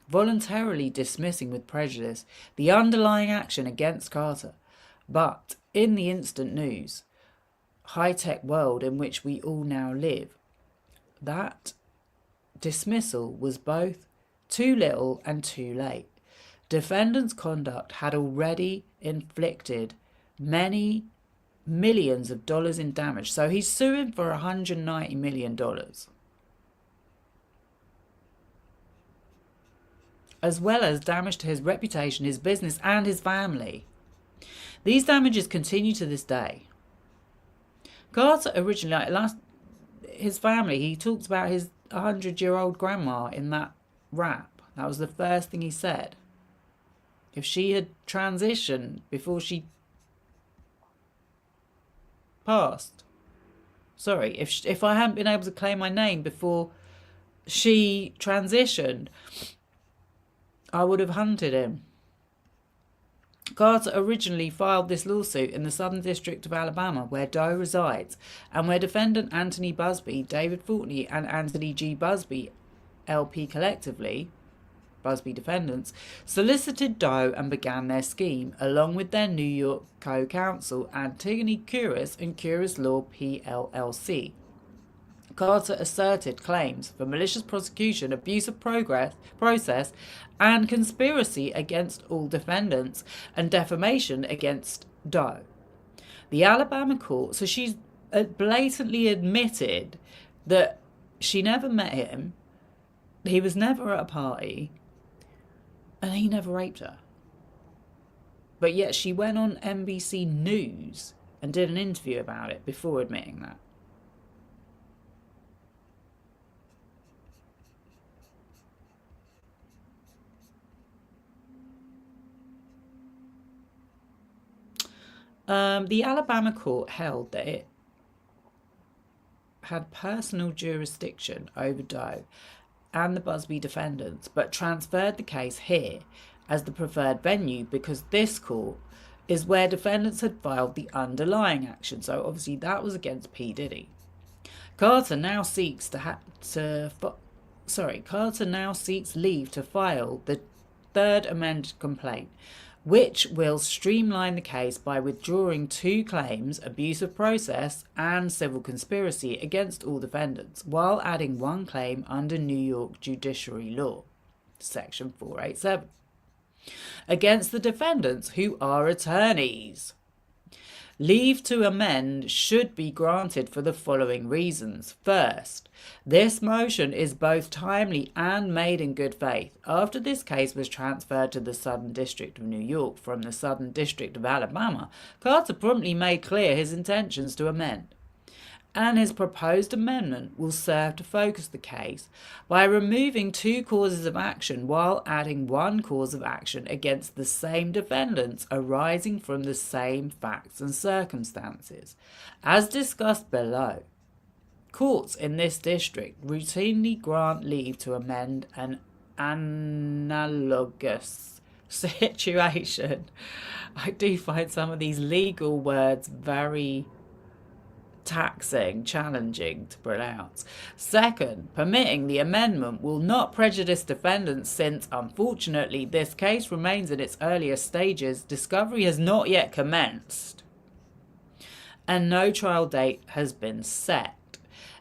Speaker 1: voluntarily dismissing with prejudice the underlying action against Carter. But in the instant news, high-tech world in which we all now live, that dismissal was both too little and too late. Defendants' conduct had already inflicted many millions of dollars in damage, so he's suing for $190 million. As well as damage to his reputation, his business, and his family. These damages continue to this day. Carter originally, his family, he talked about his 100-year-old grandma in that rap. That was the first thing he said. If she had transitioned before she passed. Sorry, if I hadn't been able to claim my name before she transitioned, I would have hunted him. Carter originally filed this lawsuit in the Southern District of Alabama, where Doe resides, and where defendant Anthony Buzbee, David Fortney, and Anthony G. Buzbee, LP collectively, Buzbee defendants, solicited Doe and began their scheme, along with their New York co-counsel Antigone Curis and Curis Law PLLC. Carter asserted claims for malicious prosecution, abuse of process, and conspiracy against all defendants, and defamation against Doe. The Alabama court, so she's blatantly admitted that she never met him, he was never at a party, and he never raped her. But yet she went on NBC News and did an interview about it before admitting that. The Alabama court held that it had personal jurisdiction over Doe and the Buzbee defendants, but transferred the case here as the preferred venue because this court is where defendants had filed the underlying action. So obviously that was against P. Diddy. Carter now seeks Carter now seeks leave to file the third amended complaint, which will streamline the case by withdrawing two claims, abuse of process and civil conspiracy, against all defendants, while adding one claim under New York judiciary law, section 487, against the defendants who are attorneys. Leave to amend should be granted for the following reasons. First, this motion is both timely and made in good faith. After this case was transferred to the Southern District of New York from the Southern District of Alabama, Carter promptly made clear his intentions to amend, and his proposed amendment will serve to focus the case by removing two causes of action while adding one cause of action against the same defendants arising from the same facts and circumstances. As discussed below, courts in this district routinely grant leave to amend an analogous situation. I do find some of these legal words very taxing, challenging to pronounce. Second, permitting the amendment will not prejudice defendants since, unfortunately, this case remains in its earlier stages, discovery has not yet commenced, and no trial date has been set.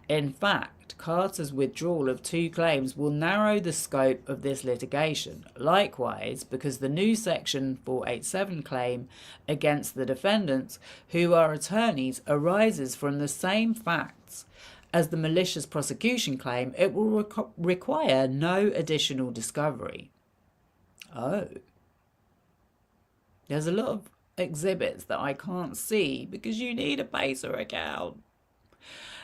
Speaker 1: In fact, Carter's withdrawal of two claims will narrow the scope of this litigation. Likewise, because the new Section 487 claim against the defendants, who are attorneys, arises from the same facts as the malicious prosecution claim, it will require no additional discovery. Oh. There's a lot of exhibits that I can't see because you need a PACER account.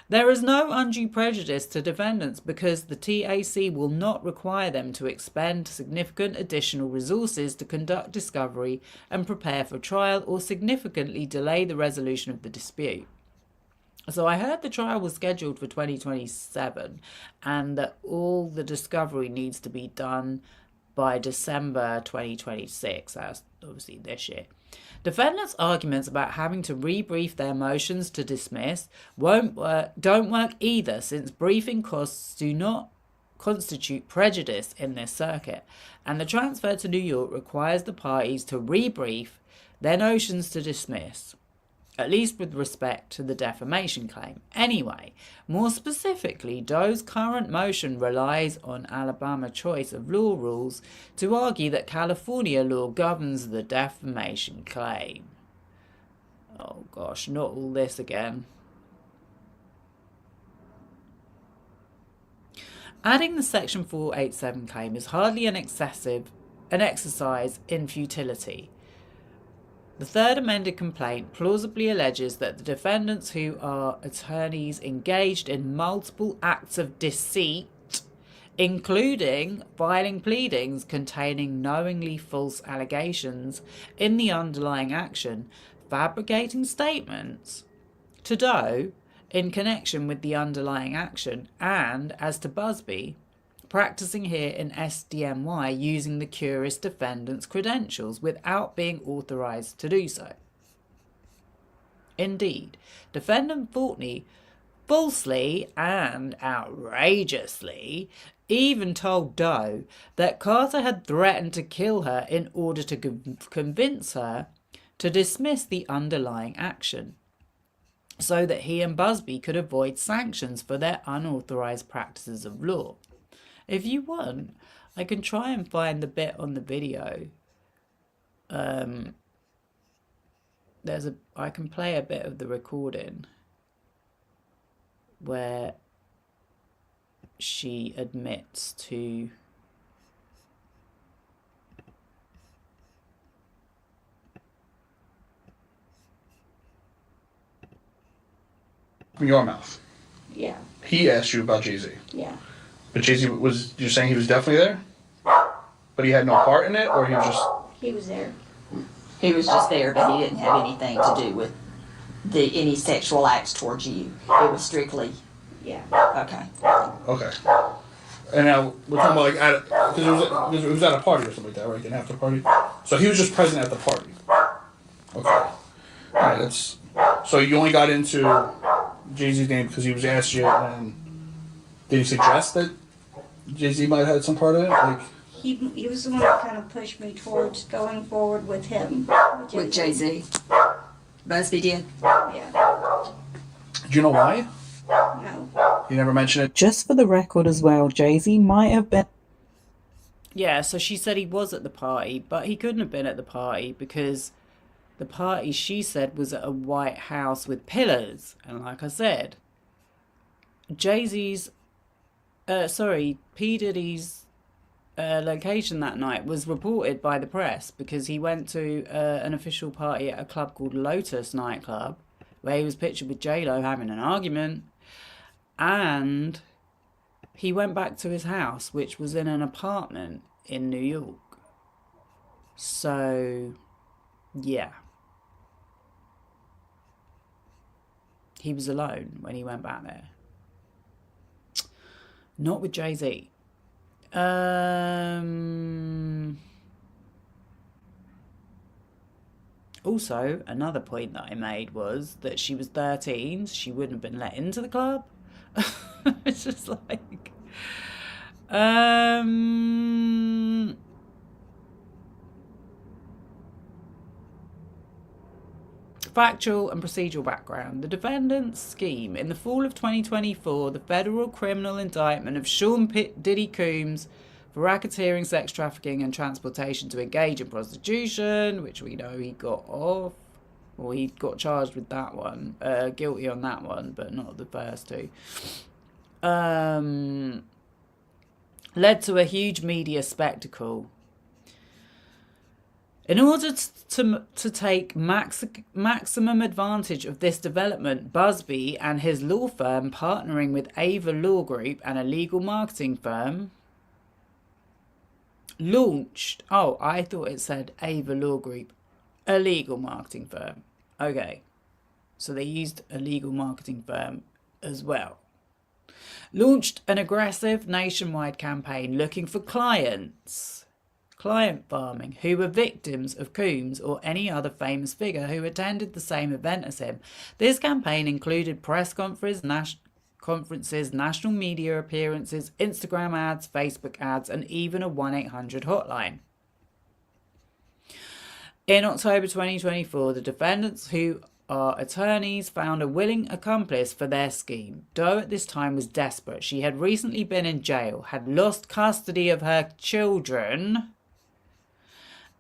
Speaker 1: There is no undue prejudice to defendants because the TAC will not require them to expend significant additional resources to conduct discovery and prepare for trial or significantly delay the resolution of the dispute. So I heard the trial was scheduled for 2027 and that all the discovery needs to be done by December 2026. That's obviously this year. Defendants' arguments about having to rebrief their motions to dismiss don't work either, since briefing costs do not constitute prejudice in this circuit, and the transfer to New York requires the parties to rebrief their motions to dismiss, at least with respect to the defamation claim. Anyway, more specifically, Doe's current motion relies on Alabama choice of law rules to argue that California law governs the defamation claim. Oh gosh, not all this again. Adding the Section 487 claim is hardly an exercise in futility. The third amended complaint plausibly alleges that the defendants, who are attorneys engaged in multiple acts of deceit, including filing pleadings containing knowingly false allegations in the underlying action, fabricating statements to Doe in connection with the underlying action, and, as to Buzbee, practicing here in SDNY using the curious defendant's credentials without being authorised to do so. Indeed, defendant Fortney falsely and outrageously even told Doe that Carter had threatened to kill her in order to convince her to dismiss the underlying action, so that he and Buzbee could avoid sanctions for their unauthorised practices of law. If you want, I can try and find the bit on the video. I can play a bit of the recording where she admits to
Speaker 6: from your mouth.
Speaker 4: Yeah.
Speaker 6: He asked you about Jay-Z.
Speaker 4: Yeah.
Speaker 6: But Jay-Z you're saying he was definitely there? But he had no part in it, or he was just...
Speaker 4: He was there.
Speaker 7: He was just there, but he didn't have anything to do with any sexual acts towards you. It was strictly...
Speaker 4: Yeah.
Speaker 7: Okay.
Speaker 6: Okay. And now, we're talking about, like, because it was at a party or something like that, right? An after party? So he was just present at the party. Okay. Alright, that's... So you only got into Jay-Z's name because he was asked you, and did he suggest that Jay-Z might have had some part of it? Like,
Speaker 8: he was the one that kind of pushed me towards going forward with him.
Speaker 7: With Jay-Z. Buzbee did?
Speaker 8: Yeah.
Speaker 6: do you know why?
Speaker 8: No.
Speaker 6: You never mentioned it?
Speaker 1: Just for the record as well, Jay-Z might have been... Yeah, so she said he was at the party, but he couldn't have been at the party because the party, she said, was at a White House with pillars. And like I said, Jay-Z's... P. Diddy's location that night was reported by the press because he went to an official party at a club called Lotus nightclub where he was pictured with J-Lo having an argument, and he went back to his house, which was in an apartment in New York. So, yeah. He was alone when he went back there. Not with Jay-Z. Also, another point that I made was that she was 13. She wouldn't have been let into the club. It's just like... Factual and procedural background. The defendant's scheme. In the fall of 2024, the federal criminal indictment of Sean Diddy Combs for racketeering, sex trafficking and transportation to engage in prostitution, which we know he got off. Or he got charged with that one. Guilty on that one, but not the first two. Led to a huge media spectacle. In order to take maximum advantage of this development, Buzbee and his law firm, partnering with Ava Law Group and a legal marketing firm, launched... Oh, I thought it said Ava Law Group, a legal marketing firm. Okay, so they used a legal marketing firm as well. Launched an aggressive nationwide campaign looking for clients client farming, who were victims of Coombs or any other famous figure who attended the same event as him. This campaign included press conferences, national media appearances, Instagram ads, Facebook ads, and even a 1-800 hotline. In October 2024, the defendants, who are attorneys, found a willing accomplice for their scheme. Doe at this time was desperate. She had recently been in jail, had lost custody of her children,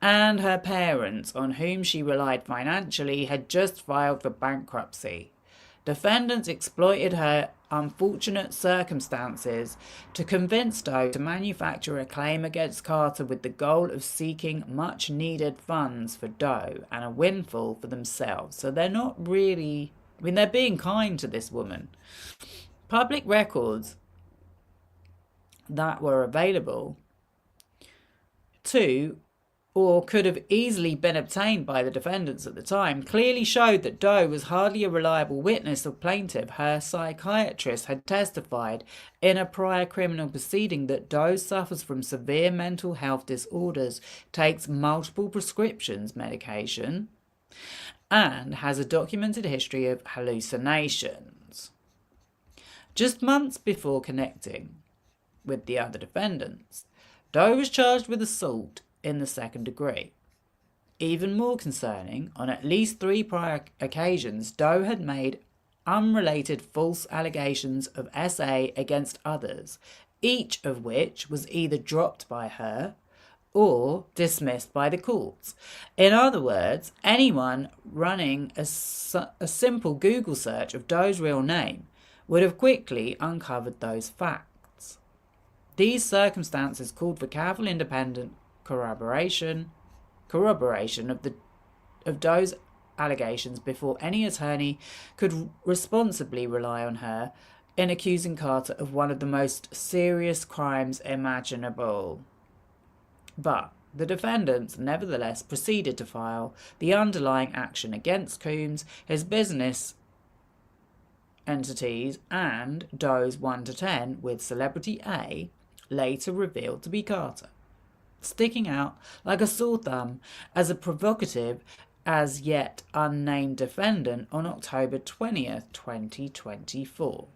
Speaker 1: and her parents, on whom she relied financially, had just filed for bankruptcy. Defendants exploited her unfortunate circumstances to convince Doe to manufacture a claim against Carter with the goal of seeking much needed funds for Doe and a windfall for themselves. So they're not really, they're being kind to this woman. Public records that were available to, or could have easily been obtained by the defendants at the time, clearly showed that Doe was hardly a reliable witness or plaintiff. Her psychiatrist had testified in a prior criminal proceeding that Doe suffers from severe mental health disorders, takes multiple prescriptions medication, and has a documented history of hallucinations. Just months before connecting with the other defendants, Doe was charged with assault in the second degree. Even more concerning, on at least 3 prior occasions, Doe had made unrelated false allegations of SA against others, each of which was either dropped by her or dismissed by the courts. In other words, anyone running a simple Google search of Doe's real name would have quickly uncovered those facts. These circumstances called for careful independent corroboration of Doe's allegations before any attorney could responsibly rely on her in accusing Carter of one of the most serious crimes imaginable. But the defendants nevertheless proceeded to file the underlying action against Coombs, his business entities, and Doe's 1 to 10, with celebrity A later revealed to be Carter, sticking out like a sore thumb as a provocative, as yet unnamed defendant on October 20th, 2024.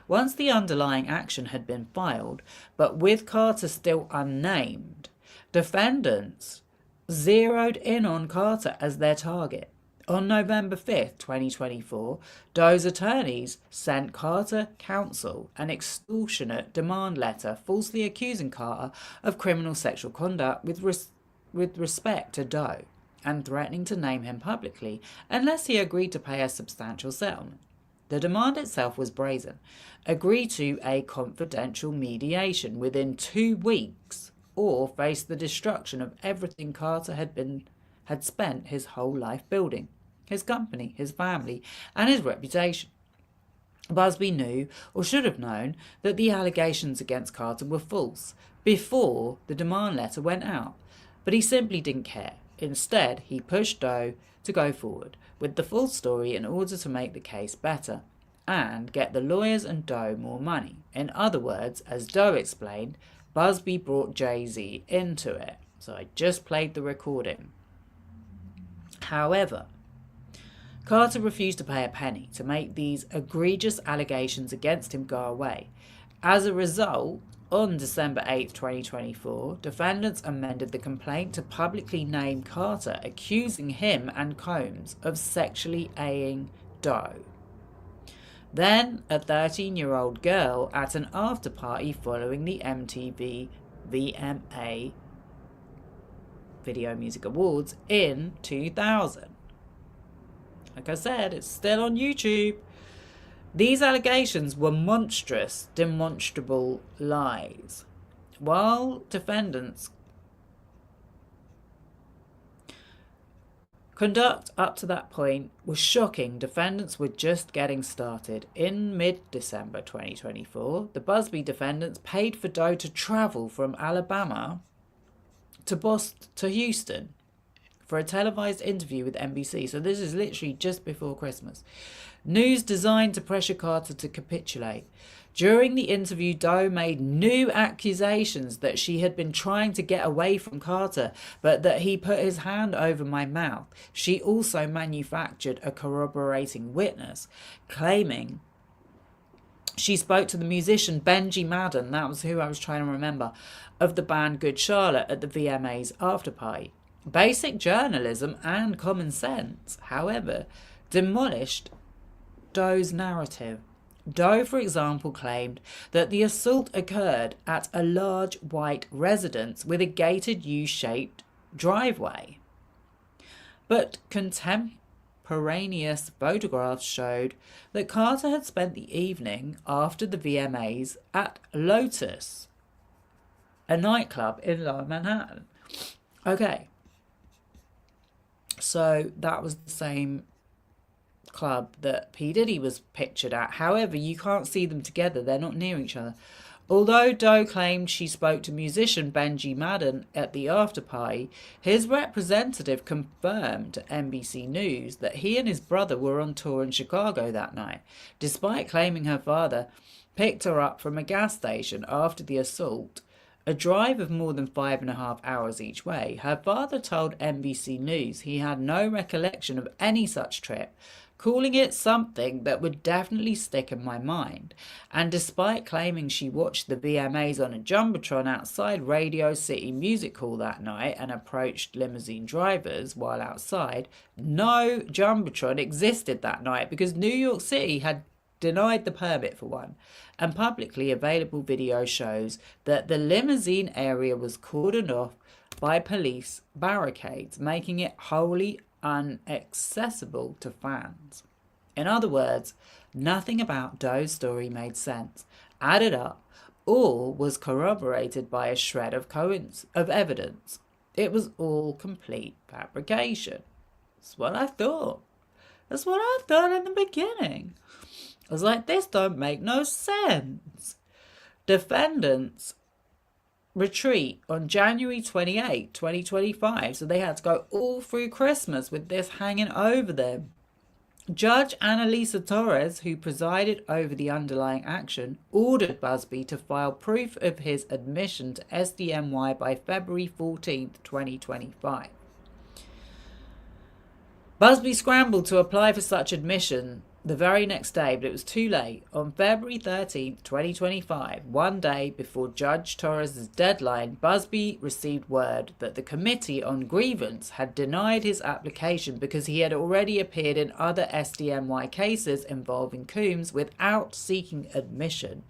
Speaker 1: Once the underlying action had been filed, but with Carter still unnamed, defendants zeroed in on Carter as their target. On November 5th, 2024, Doe's attorneys sent Carter counsel an extortionate demand letter falsely accusing Carter of criminal sexual conduct with respect to Doe, and threatening to name him publicly unless he agreed to pay a substantial settlement. The demand itself was brazen. Agree to a confidential mediation within 2 weeks, or face the destruction of everything Carter had spent his whole life building: his company, his family, and his reputation. Buzbee knew, or should have known, that the allegations against Carter were false before the demand letter went out, but he simply didn't care. Instead, he pushed Doe to go forward with the full story in order to make the case better and get the lawyers and Doe more money. In other words, as Doe explained, Buzbee brought Jay-Z into it. So I just played the recording. However, Carter refused to pay a penny to make these egregious allegations against him go away. As a result, on December 8, 2024, defendants amended the complaint to publicly name Carter, accusing him and Combs of sexually A-ing Doe. Then, a 13-year-old girl at an after-party following the MTV VMA Video Music Awards in 2000. Like I said, it's still on YouTube. These allegations were monstrous, demonstrable lies. While defendants' conduct up to that point was shocking, defendants were just getting started. In mid-December 2024, the Buzbee defendants paid for Doe to travel from Alabama to Houston for a televised interview with NBC. So this is literally just before Christmas. news designed to pressure Carter to capitulate. During the interview, Doe made new accusations that she had been trying to get away from Carter, but that he put his hand over my mouth. She also manufactured a corroborating witness, claiming she spoke to the musician Benji Madden, that was who I was trying to remember, of the band Good Charlotte at the VMA's after party. Basic journalism and common sense, however, demolished Doe's narrative. Doe, for example, claimed that the assault occurred at a large white residence with a gated U-shaped driveway. But contemporaneous photographs showed that Carter had spent the evening after the VMAs at Lotus, a nightclub in Lower Manhattan. Okay. So that was the same club that P. Diddy was pictured at. However, you can't see them together. They're not near each other. Although Doe claimed she spoke to musician Benji Madden at the after party, his representative confirmed to NBC News that he and his brother were on tour in Chicago that night, despite claiming her father picked her up from a gas station after the assault, a drive of more than 5.5 hours each way. Her father told NBC News he had no recollection of any such trip, calling it something that would definitely stick in my mind. And despite claiming she watched the VMAs on a Jumbotron outside Radio City Music Hall that night and approached limousine drivers while outside, no Jumbotron existed that night because New York City had denied the permit for one, and publicly available video shows that the limousine area was cordoned off by police barricades, making it wholly inaccessible to fans. In other words, nothing about Doe's story made sense, added up, or was corroborated by a shred of evidence. It was all complete fabrication. That's what I thought. That's what I thought in the beginning. I was like, this don't make no sense. Defendants retreat on January 28, 2025, so they had to go all through Christmas with this hanging over them. Judge Annalisa Torres, who presided over the underlying action, ordered Buzbee to file proof of his admission to SDNY by February 14, 2025. Buzbee scrambled to apply for such admission the very next day, but it was too late. On February 13th, 2025, one day before Judge Torres' deadline, Buzbee received word that the Committee on Grievance had denied his application because he had already appeared in other SDNY cases involving Coombs without seeking admission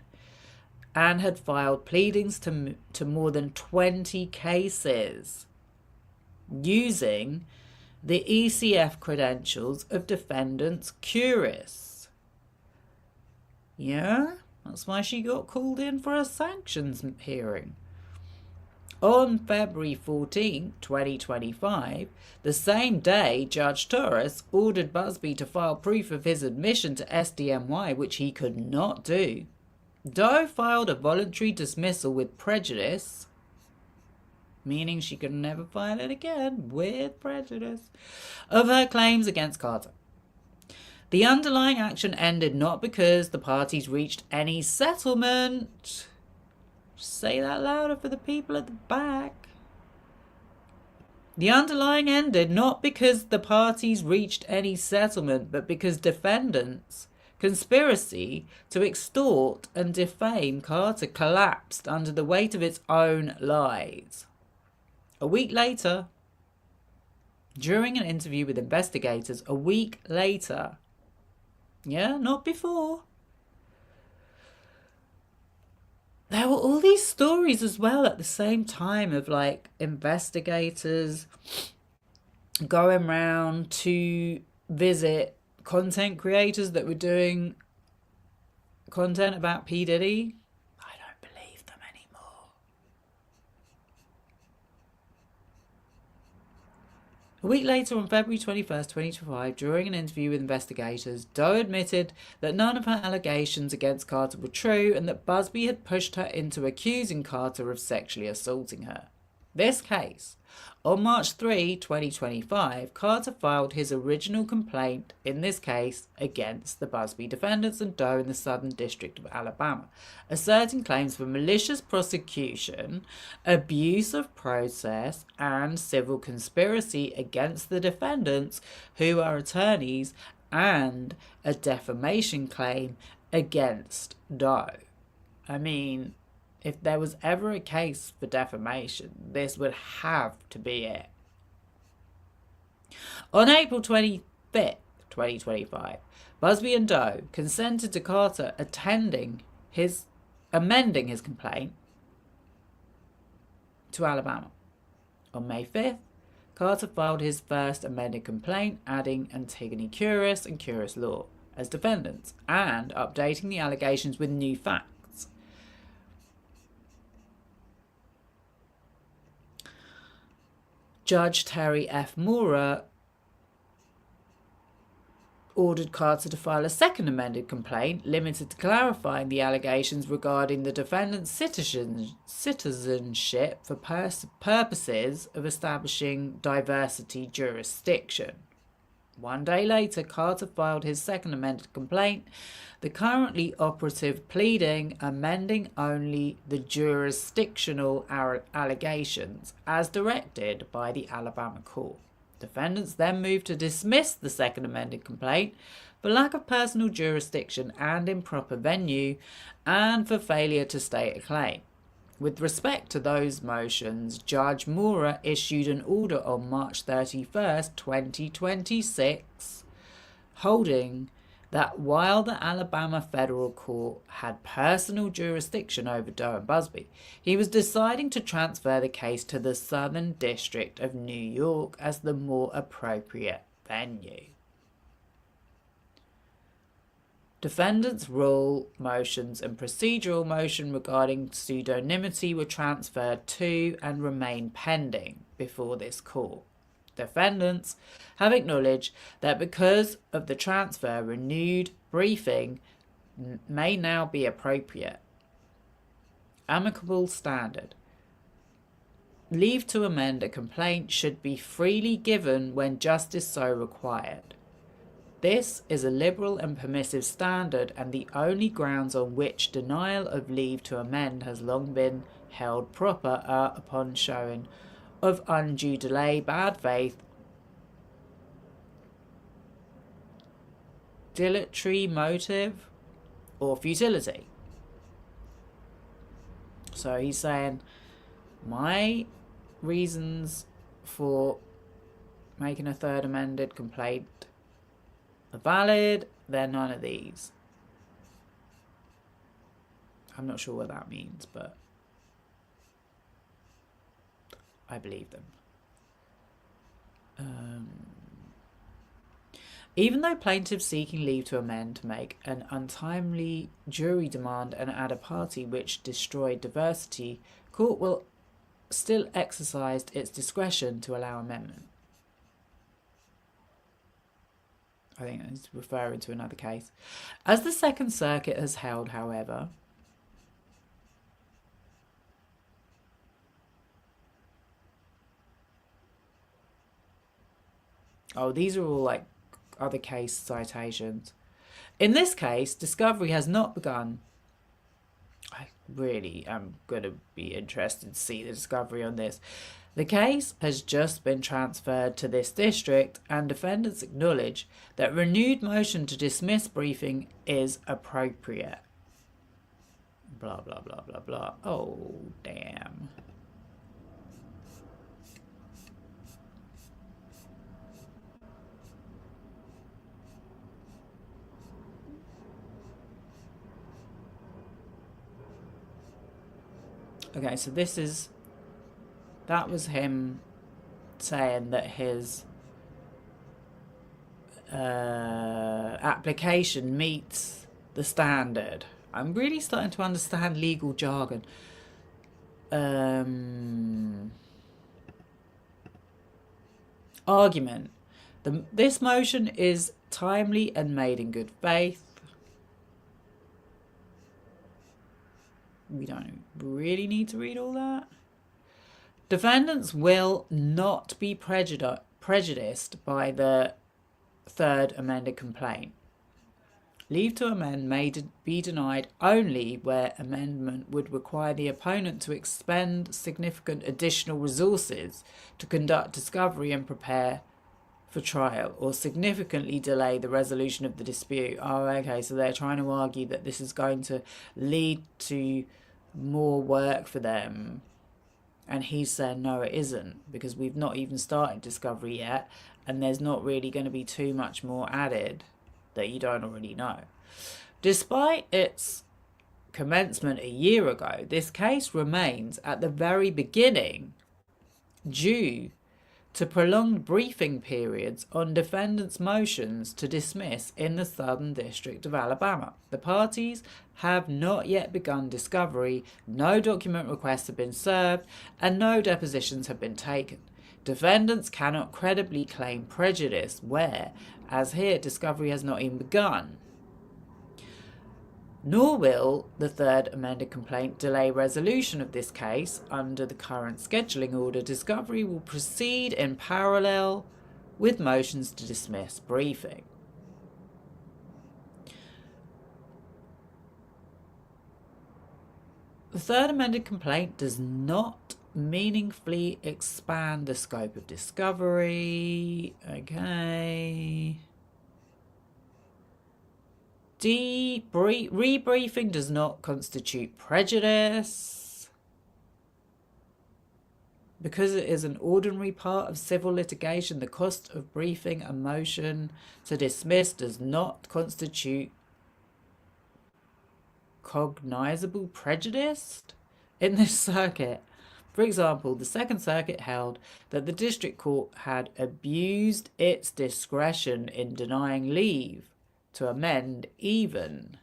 Speaker 1: and had filed pleadings to more than 20 cases using the ECF credentials of defendants Curis. Yeah, that's why she got called in for a sanctions hearing. On February 14, 2025, the same day, Judge Torres ordered Buzbee to file proof of his admission to SDNY, which he could not do. Doe filed a voluntary dismissal with prejudice, meaning she could never file it again, with prejudice, of her claims against Carter. The underlying action ended not because the parties reached any settlement. Say that louder for the people at the back. The underlying ended not because the parties reached any settlement, but because defendants' conspiracy to extort and defame Carter collapsed under the weight of its own lies. A week later, during an interview with investigators, yeah, not before, there were all these stories as well at the same time of like investigators going around to visit content creators that were doing content about P. Diddy. I don't believe them anymore. A week later, on February 21st, 2025, during an interview with investigators, Doe admitted that none of her allegations against Carter were true and that Buzbee had pushed her into accusing Carter of sexually assaulting her. This case On March 3, 2025, Carter filed his original complaint, in this case against the Buzbee defendants and Doe in the Southern District of Alabama, asserting claims for malicious prosecution, abuse of process, and civil conspiracy against the defendants, who are attorneys, and a defamation claim against Doe. I mean, if there was ever a case for defamation, this would have to be it. On April 25th, 2025, Buzbee and Doe consented to Carter amending his complaint to Alabama. On May 5th, Carter filed his first amended complaint, adding Antigone Curis and Curis Law as defendants and updating the allegations with new facts. Judge Terry F. Moorer ordered Carter to file a second amended complaint, limited to clarifying the allegations regarding the defendant's citizenship for purposes of establishing diversity jurisdiction. 1 day later, Carter filed his second amended complaint, the currently operative pleading amending only the jurisdictional allegations as directed by the Alabama court. Defendants then moved to dismiss the second amended complaint for lack of personal jurisdiction and improper venue, and for failure to state a claim. With respect to those motions, Judge Moorer issued an order on March 31st, 2026, holding that while the Alabama federal court had personal jurisdiction over Doe and Buzbee, he was deciding to transfer the case to the Southern District of New York as the more appropriate venue. Defendants' rule motions and procedural motion regarding pseudonymity were transferred to and remain pending before this court. Defendants have acknowledged that because of the transfer, renewed briefing may now be appropriate. Amicable standard. Leave to amend a complaint should be freely given when justice so required. This is a liberal and permissive standard, and the only grounds on which denial of leave to amend has long been held proper are upon showing of undue delay, bad faith, dilatory motive, or futility. So he's saying, my reasons for making a third amended complaint are valid, they're none of these. I'm not sure what that means, but I believe them. Even though plaintiffs seeking leave to amend to make an untimely jury demand and add a party which destroyed diversity, court will still exercise its discretion to allow amendment. I think it's referring to another case. As the Second Circuit has held, however, these are all like other case citations. In this case, discovery has not begun. I really am going to be interested to see the discovery on this. The case has just been transferred to this district, and defendants acknowledge that renewed motion to dismiss briefing is appropriate. Blah, blah, blah, blah, blah. Oh, damn. Okay, so that was him saying that his application meets the standard. I'm really starting to understand legal jargon. Argument. This motion is timely and made in good faith. We don't really need to read all that. Defendants will not be prejudiced by the third amended complaint. Leave to amend may be denied only where amendment would require the opponent to expend significant additional resources to conduct discovery and prepare for trial, or significantly delay the resolution of the dispute. Oh, okay, so they're trying to argue that this is going to lead to more work for them. And he's saying, no, it isn't, because we've not even started discovery yet, and there's not really going to be too much more added that you don't already know. Despite its commencement a year ago, this case remains at the very beginning due to prolonged briefing periods on defendants' motions to dismiss in the Southern District of Alabama. The parties have not yet begun discovery, no document requests have been served, and no depositions have been taken. Defendants cannot credibly claim prejudice where, as here, discovery has not even begun. Nor will the third amended complaint delay resolution of this case under the current scheduling order. Discovery will proceed in parallel with motions to dismiss briefing. The third amended complaint does not meaningfully expand the scope of discovery. Okay. Rebriefing does not constitute prejudice. Because it is an ordinary part of civil litigation, the cost of briefing a motion to dismiss does not constitute cognizable prejudice in this circuit. For example, the Second Circuit held that the District Court had abused its discretion in denying leave to amend, even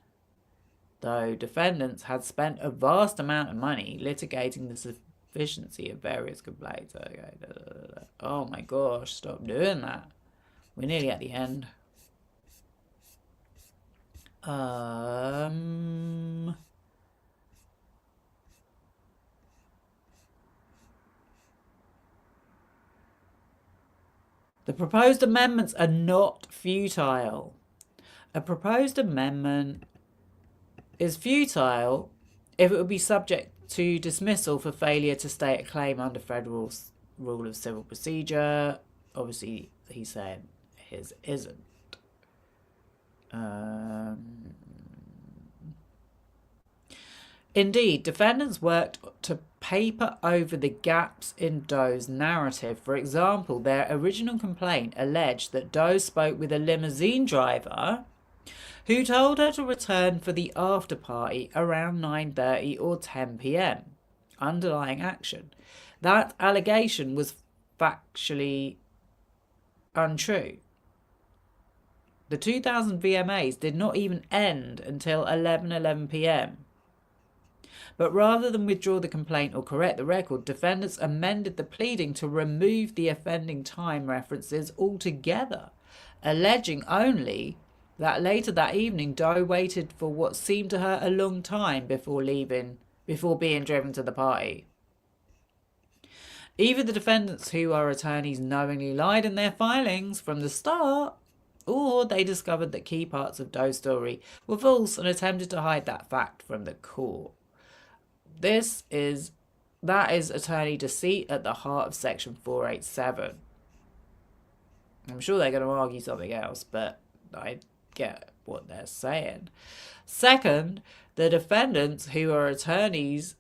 Speaker 1: though defendants had spent a vast amount of money litigating the sufficiency of various complaints. Okay. Oh my gosh, stop doing that. We're nearly at the end. The proposed amendments are not futile. A proposed amendment is futile if it would be subject to dismissal for failure to state a claim under federal rule of civil procedure. Obviously, he's saying his isn't. Indeed, defendants worked to paper over the gaps in Doe's narrative. For example, their original complaint alleged that Doe spoke with a limousine driver who told her to return for the after party around 9:30 or 10 p.m. Underlying action. That allegation was factually untrue. The 2000 VMAs did not even end until 11:11 p.m. But rather than withdraw the complaint or correct the record, defendants amended the pleading to remove the offending time references altogether, alleging only that later that evening Doe waited for what seemed to her a long time before being driven to the party. Either the defendants, who are attorneys, knowingly lied in their filings from the start, or they discovered that key parts of Doe's story were false and attempted to hide that fact from the court. That is attorney deceit at the heart of Section 487. I'm sure they're going to argue something else, but I get what they're saying. Second, the defendants, who are attorneys,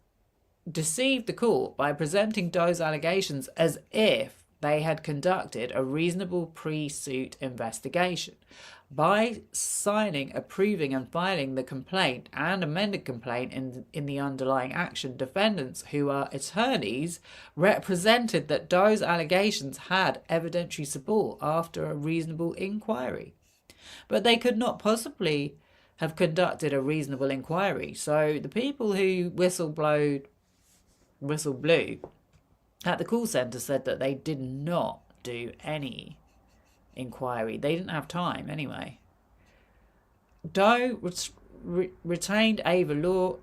Speaker 1: deceived the court by presenting Doe's allegations as if they had conducted a reasonable pre-suit investigation. By signing, approving and filing the complaint and amended complaint in the underlying action, defendants, who are attorneys, represented that Doe's allegations had evidentiary support after a reasonable inquiry. But they could not possibly have conducted a reasonable inquiry. So the people who whistle blew at the call centre said that they did not do any inquiry. They didn't have time anyway. Doe retained Ava Law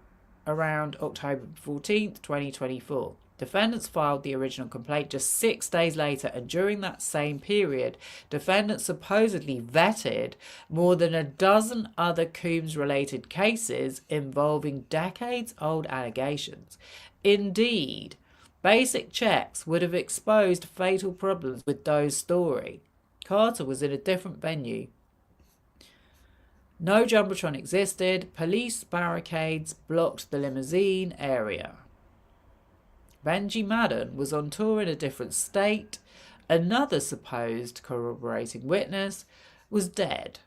Speaker 1: around October 14th, 2024.
Speaker 9: Defendants filed the original complaint just 6 days later, and during that same period, defendants supposedly vetted more than a dozen other Coombs-related cases involving decades-old allegations. Indeed, basic checks would have exposed fatal problems with Doe's story. Carter was in a different venue. No Jumbotron existed. Police barricades blocked the limousine area. Benji Madden was on tour in a different state. Another supposed corroborating witness was dead.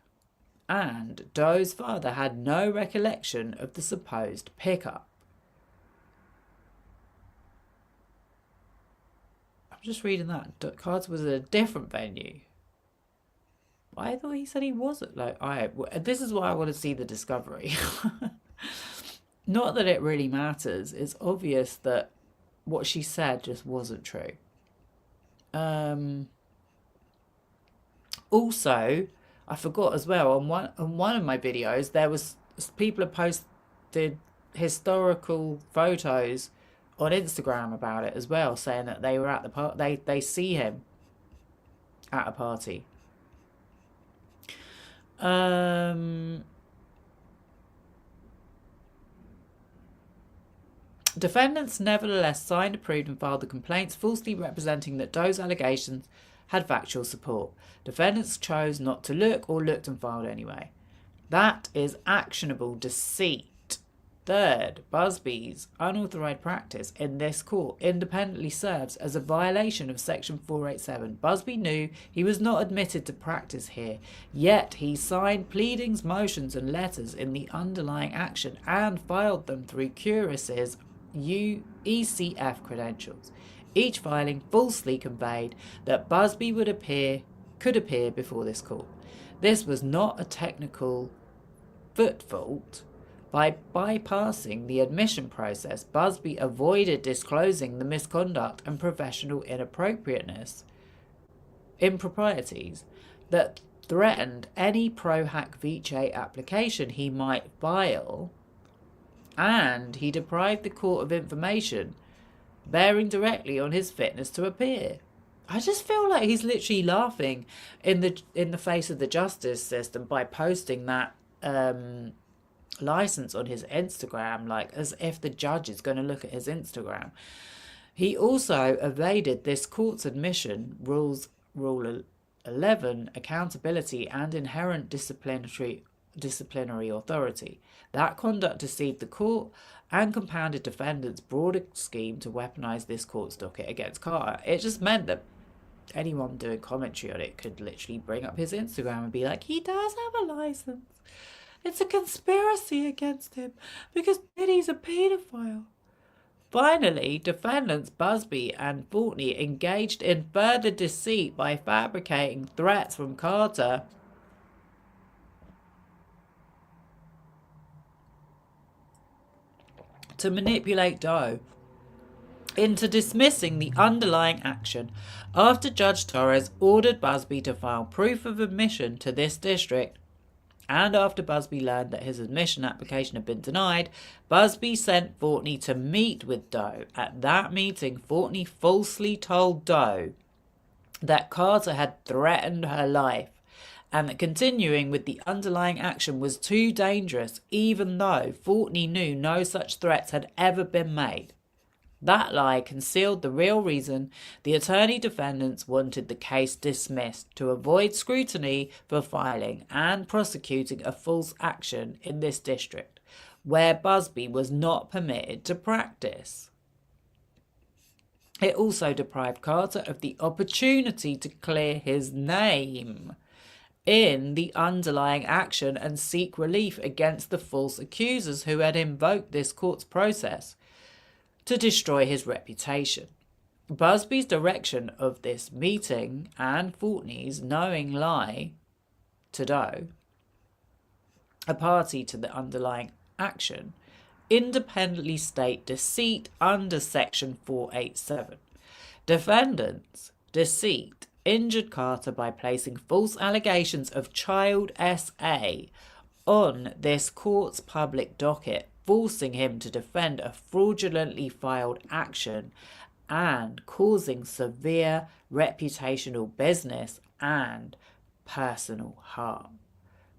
Speaker 9: And Doe's father had no recollection of the supposed pickup. I'm just reading that. Carter was at a different venue. I thought he said he wasn't. This is why I want to see the discovery. Not that it really matters. It's obvious that what she said just wasn't true. Also, I forgot as well, on one of my videos, there was people have posted historical photos on Instagram about it as well, saying that they were at the party. They see him at a party. Defendants nevertheless signed, approved and filed the complaints, falsely representing that Doe's allegations had factual support. Defendants chose not to look or looked and filed anyway. That is actionable deceit. Third, Buzbee's unauthorised practice in this court independently serves as a violation of Section 487. Buzbee knew he was not admitted to practice here, yet he signed pleadings, motions and letters in the underlying action and filed them through Curis's ECF credentials. Each filing falsely conveyed that Buzbee could appear before this court. This was not a technical foot fault. By bypassing the admission process, Buzbee avoided disclosing the misconduct and professional improprieties that threatened any pro hac vice application he might file, and he deprived the court of information bearing directly on his fitness to appear. I just feel like he's literally laughing in the face of the justice system by posting that license on his Instagram, like as if the judge is going to look at his Instagram. He also evaded this court's admission rule 11, accountability and inherent disciplinary authority. That conduct deceived the court and compounded defendants' broader scheme to weaponize this court's docket against Carter. It just meant that anyone doing commentary on it could literally bring up his Instagram and be like, he does have a license. It's a conspiracy against him because Diddy's a paedophile. Finally, defendants Buzbee and Fortney engaged in further deceit by fabricating threats from Carter to manipulate Doe into dismissing the underlying action after Judge Torres ordered Buzbee to file proof of admission to this district. And after Buzbee learned that his admission application had been denied, Buzbee sent Fortney to meet with Doe. At that meeting, Fortney falsely told Doe that Carter had threatened her life and that continuing with the underlying action was too dangerous, even though Fortney knew no such threats had ever been made. That lie concealed the real reason the attorney defendants wanted the case dismissed, to avoid scrutiny for filing and prosecuting a false action in this district, where Buzbee was not permitted to practice. It also deprived Carter of the opportunity to clear his name in the underlying action and seek relief against the false accusers who had invoked this court's process to destroy his reputation. Buzbee's direction of this meeting and Fortney's knowing lie to Doe, a party to the underlying action, independently state deceit under Section 487. Defendants' deceit injured Carter by placing false allegations of child SA on this court's public docket forcing him to defend a fraudulently filed action and causing severe reputational, business and personal harm.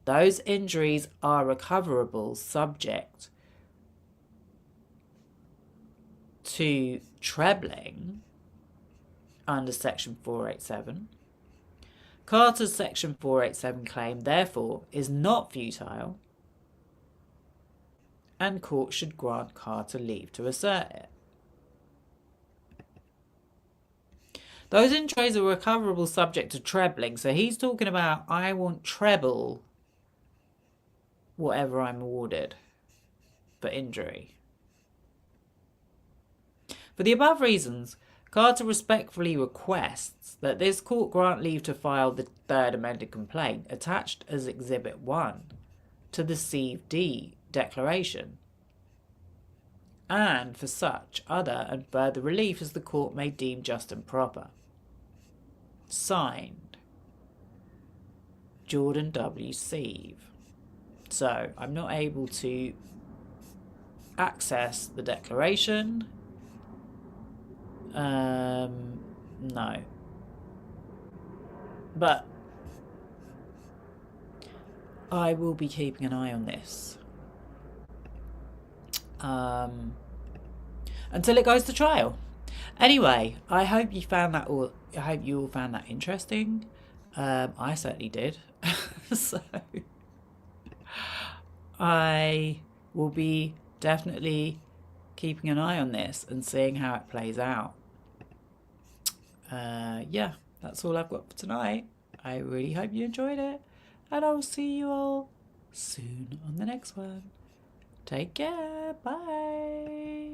Speaker 9: Those injuries are recoverable subject to trebling under Section 487. Carter's Section 487 claim, therefore, is not futile, and court should grant Carter leave to assert it. Those injuries are recoverable subject to trebling, so he's talking about, I want treble whatever I'm awarded for injury. For the above reasons, Carter respectfully requests that this court grant leave to file the third amended complaint attached as Exhibit 1 to the C.D. declaration, and for such other and further relief as the court may deem just and proper. Signed, Jordan W. Seave. So, I'm not able to access the declaration. No. But I will be keeping an eye on this until it goes to trial. Anyway, I hope you found that all. I hope you all found that interesting. I certainly did. So I will be definitely keeping an eye on this and seeing how it plays out. Yeah, that's all I've got for tonight. I really hope you enjoyed it, and I will see you all soon on the next one. Take care. Bye.